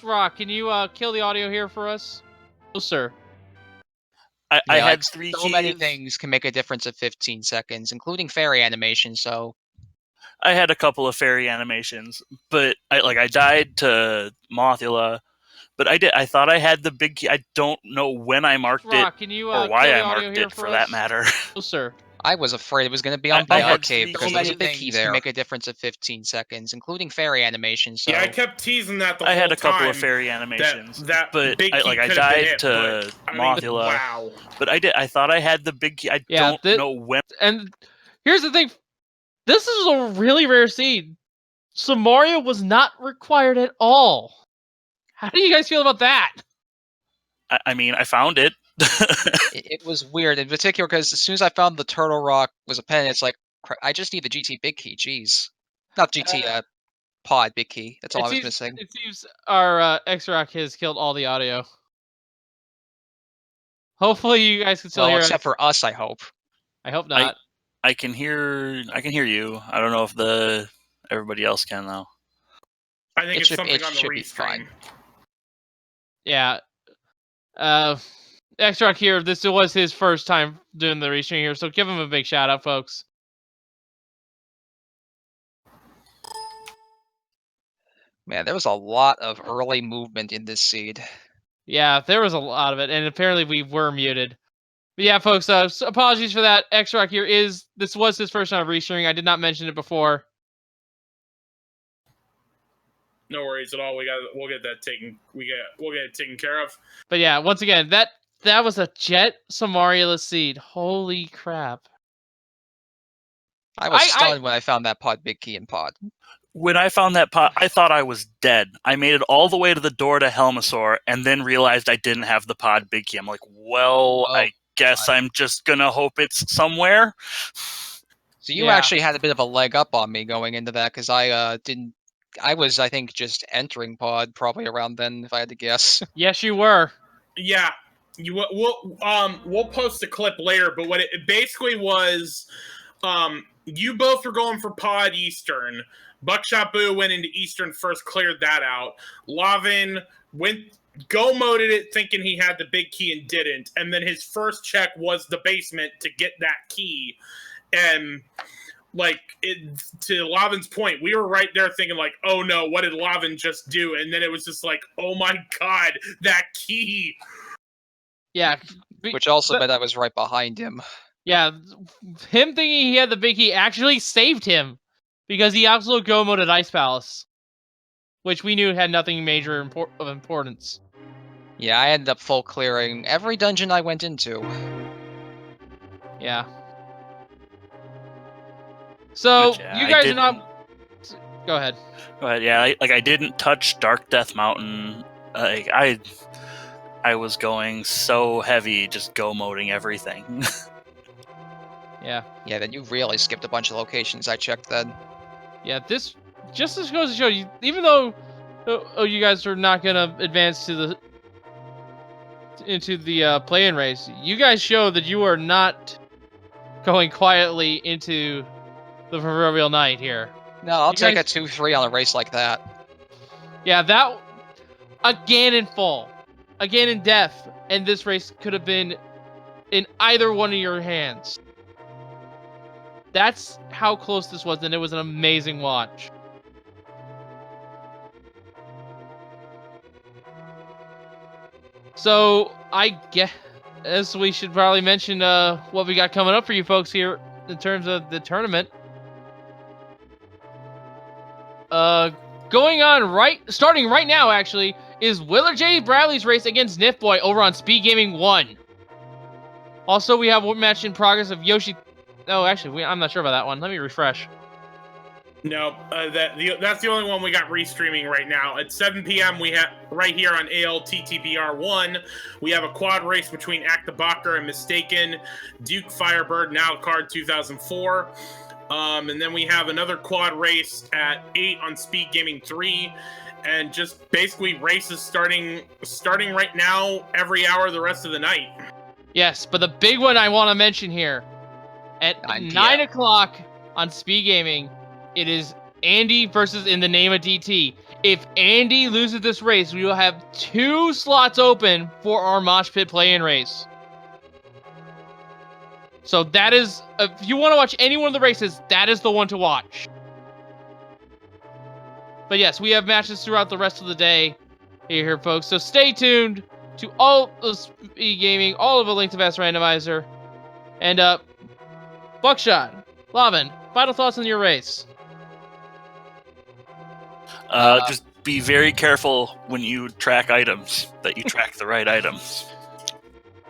Rock, can you kill the audio here for us? No, sir. I had 3 so keys. many things can make a difference of 15 seconds, including fairy animation, so... I had a couple of fairy animations, but I died to Mothula, but I thought I had the big key. I don't know when I marked Rock, it can you, or why I kill the audio marked here it, for for us? that matter. No, sir. I was afraid it was going to be on I Bumper had Cave 3 because there was a keys. big key there. Can make a difference of 15 seconds, including fairy animation, so... Yeah, I kept teasing that the whole I time. had a couple of fairy animations, that but big key I could've died been it, to but, I mean, Mothula. wow. But I thought I had the big key. I don't know when. And here's the thing. This is a really rare seed. Samaria was not required at all. How do you guys feel about that? I mean, I found it. It was weird, in particular, because as soon as I found the Turtle Rock was a pen, it's like, I just need the GT big key. Jeez, not GT. Pod big key. That's all I was missing. It seems our X-Rock has killed all the audio. Hopefully, you guys can still hear except us. for us, I hope. I hope not. I can hear you. I don't know if everybody else can though. I think it's something on the restream. Yeah. X-Rock here, this was his first time doing the restream here, so give him a big shout out, folks. Man, there was a lot of early movement in this seed. Yeah, there was a lot of it, and apparently we were muted. But yeah, folks, apologies for that. X-Rock here this was his first time restreaming. I did not mention it before. No worries at all. We'll get that taken. We'll get it taken care of. But yeah, once again, that was a Jet Samarialist seed. Holy crap! I was stunned when I found that pod big key in pod. When I found that pod, I thought I was dead. I made it all the way to the door to Helmasaur, and then realized I didn't have the pod big key. I'm like, well, I guess I'm just gonna hope it's somewhere. So you actually had a bit of a leg up on me going into that, because I didn't. I was, I think, just entering pod probably around then, if I had to guess. Yes, you were. Yeah, we'll post a clip later. But what it basically was, you both were going for pod Eastern. Buckshotboo went into Eastern first, cleared that out. Lavan go-moded it thinking he had the big key and didn't. And then his first check was the basement to get that key. And to Lavan's point, we were right there thinking like, oh no, what did Lavan just do? And then it was just like, oh my god, that key. Yeah. Which also meant I was right behind him. Yeah, him thinking he had the big key actually saved him, because he also go-moded Ice Palace, which we knew had nothing major of importance. Yeah, I ended up full clearing every dungeon I went into. Yeah. So, you guys are not... Go ahead. Go ahead, yeah. I didn't touch Dark Death Mountain. I was going so heavy, just go-moding everything. Yeah. Yeah, then you really skipped a bunch of locations I checked then. Yeah, this just goes to show you, even though you guys are not going to advance into the play-in race, you guys show that you are not going quietly into the proverbial night here. No, I'll take a 2-3 on a race like that. Yeah, that... A Ganon fall. A Ganon death. And this race could have been in either one of your hands. That's how close this was, and it was an amazing watch. So, I guess we should probably mention what we got coming up for you folks here in terms of the tournament. Starting right now, actually, is Willard J. Bradley's race against Nifboy over on Speed Gaming 1. Also, we have one match in progress of Yoshi... Oh, actually, I'm not sure about that one. Let me refresh. No, that's the only one we got restreaming right now. At 7 p.m., we have right here on ALTTPR 1, we have a quad race between Aktabaka and Mistaken, Duke Firebird, and Alucard 2004. And then we have another quad race at 8 on Speed Gaming 3, and just basically races starting right now every hour the rest of the night. Yes, but the big one I want to mention here, at 9 o'clock on Speed Gaming, it is Andy versus In the Name of DT. If Andy loses this race, we will have 2 slots open for our Mosh Pit play-in race. So that is, if you want to watch any one of the races, that is the one to watch. But yes, we have matches throughout the rest of the day here, folks. So stay tuned to all of Speed Gaming, all of A Link to Past Randomizer. And, Buckshot, Lavan, final thoughts on your race? Just be very careful when you track items, that you track the right items.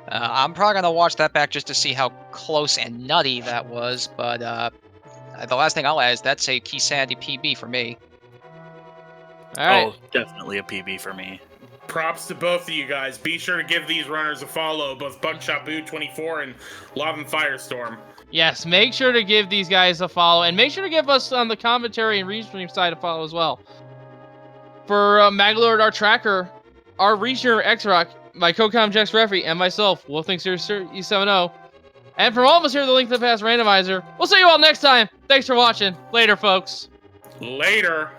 I'm probably going to watch that back just to see how close and nutty that was, but the last thing I'll add is that's a Keysanity PB for me. All right. Oh, definitely a PB for me. Props to both of you guys. Be sure to give these runners a follow, both buckshotboo24 and LavanFirestorm. Yes, make sure to give these guys a follow, and make sure to give us on the commentary and restream side a follow as well. For Maglord, our tracker, our Reacher X-Rock, my co-com Jax Referee, and myself, WolfThinks070. And from all of us here at the Link to the Past Randomizer, we'll see you all next time. Thanks for watching. Later, folks. Later.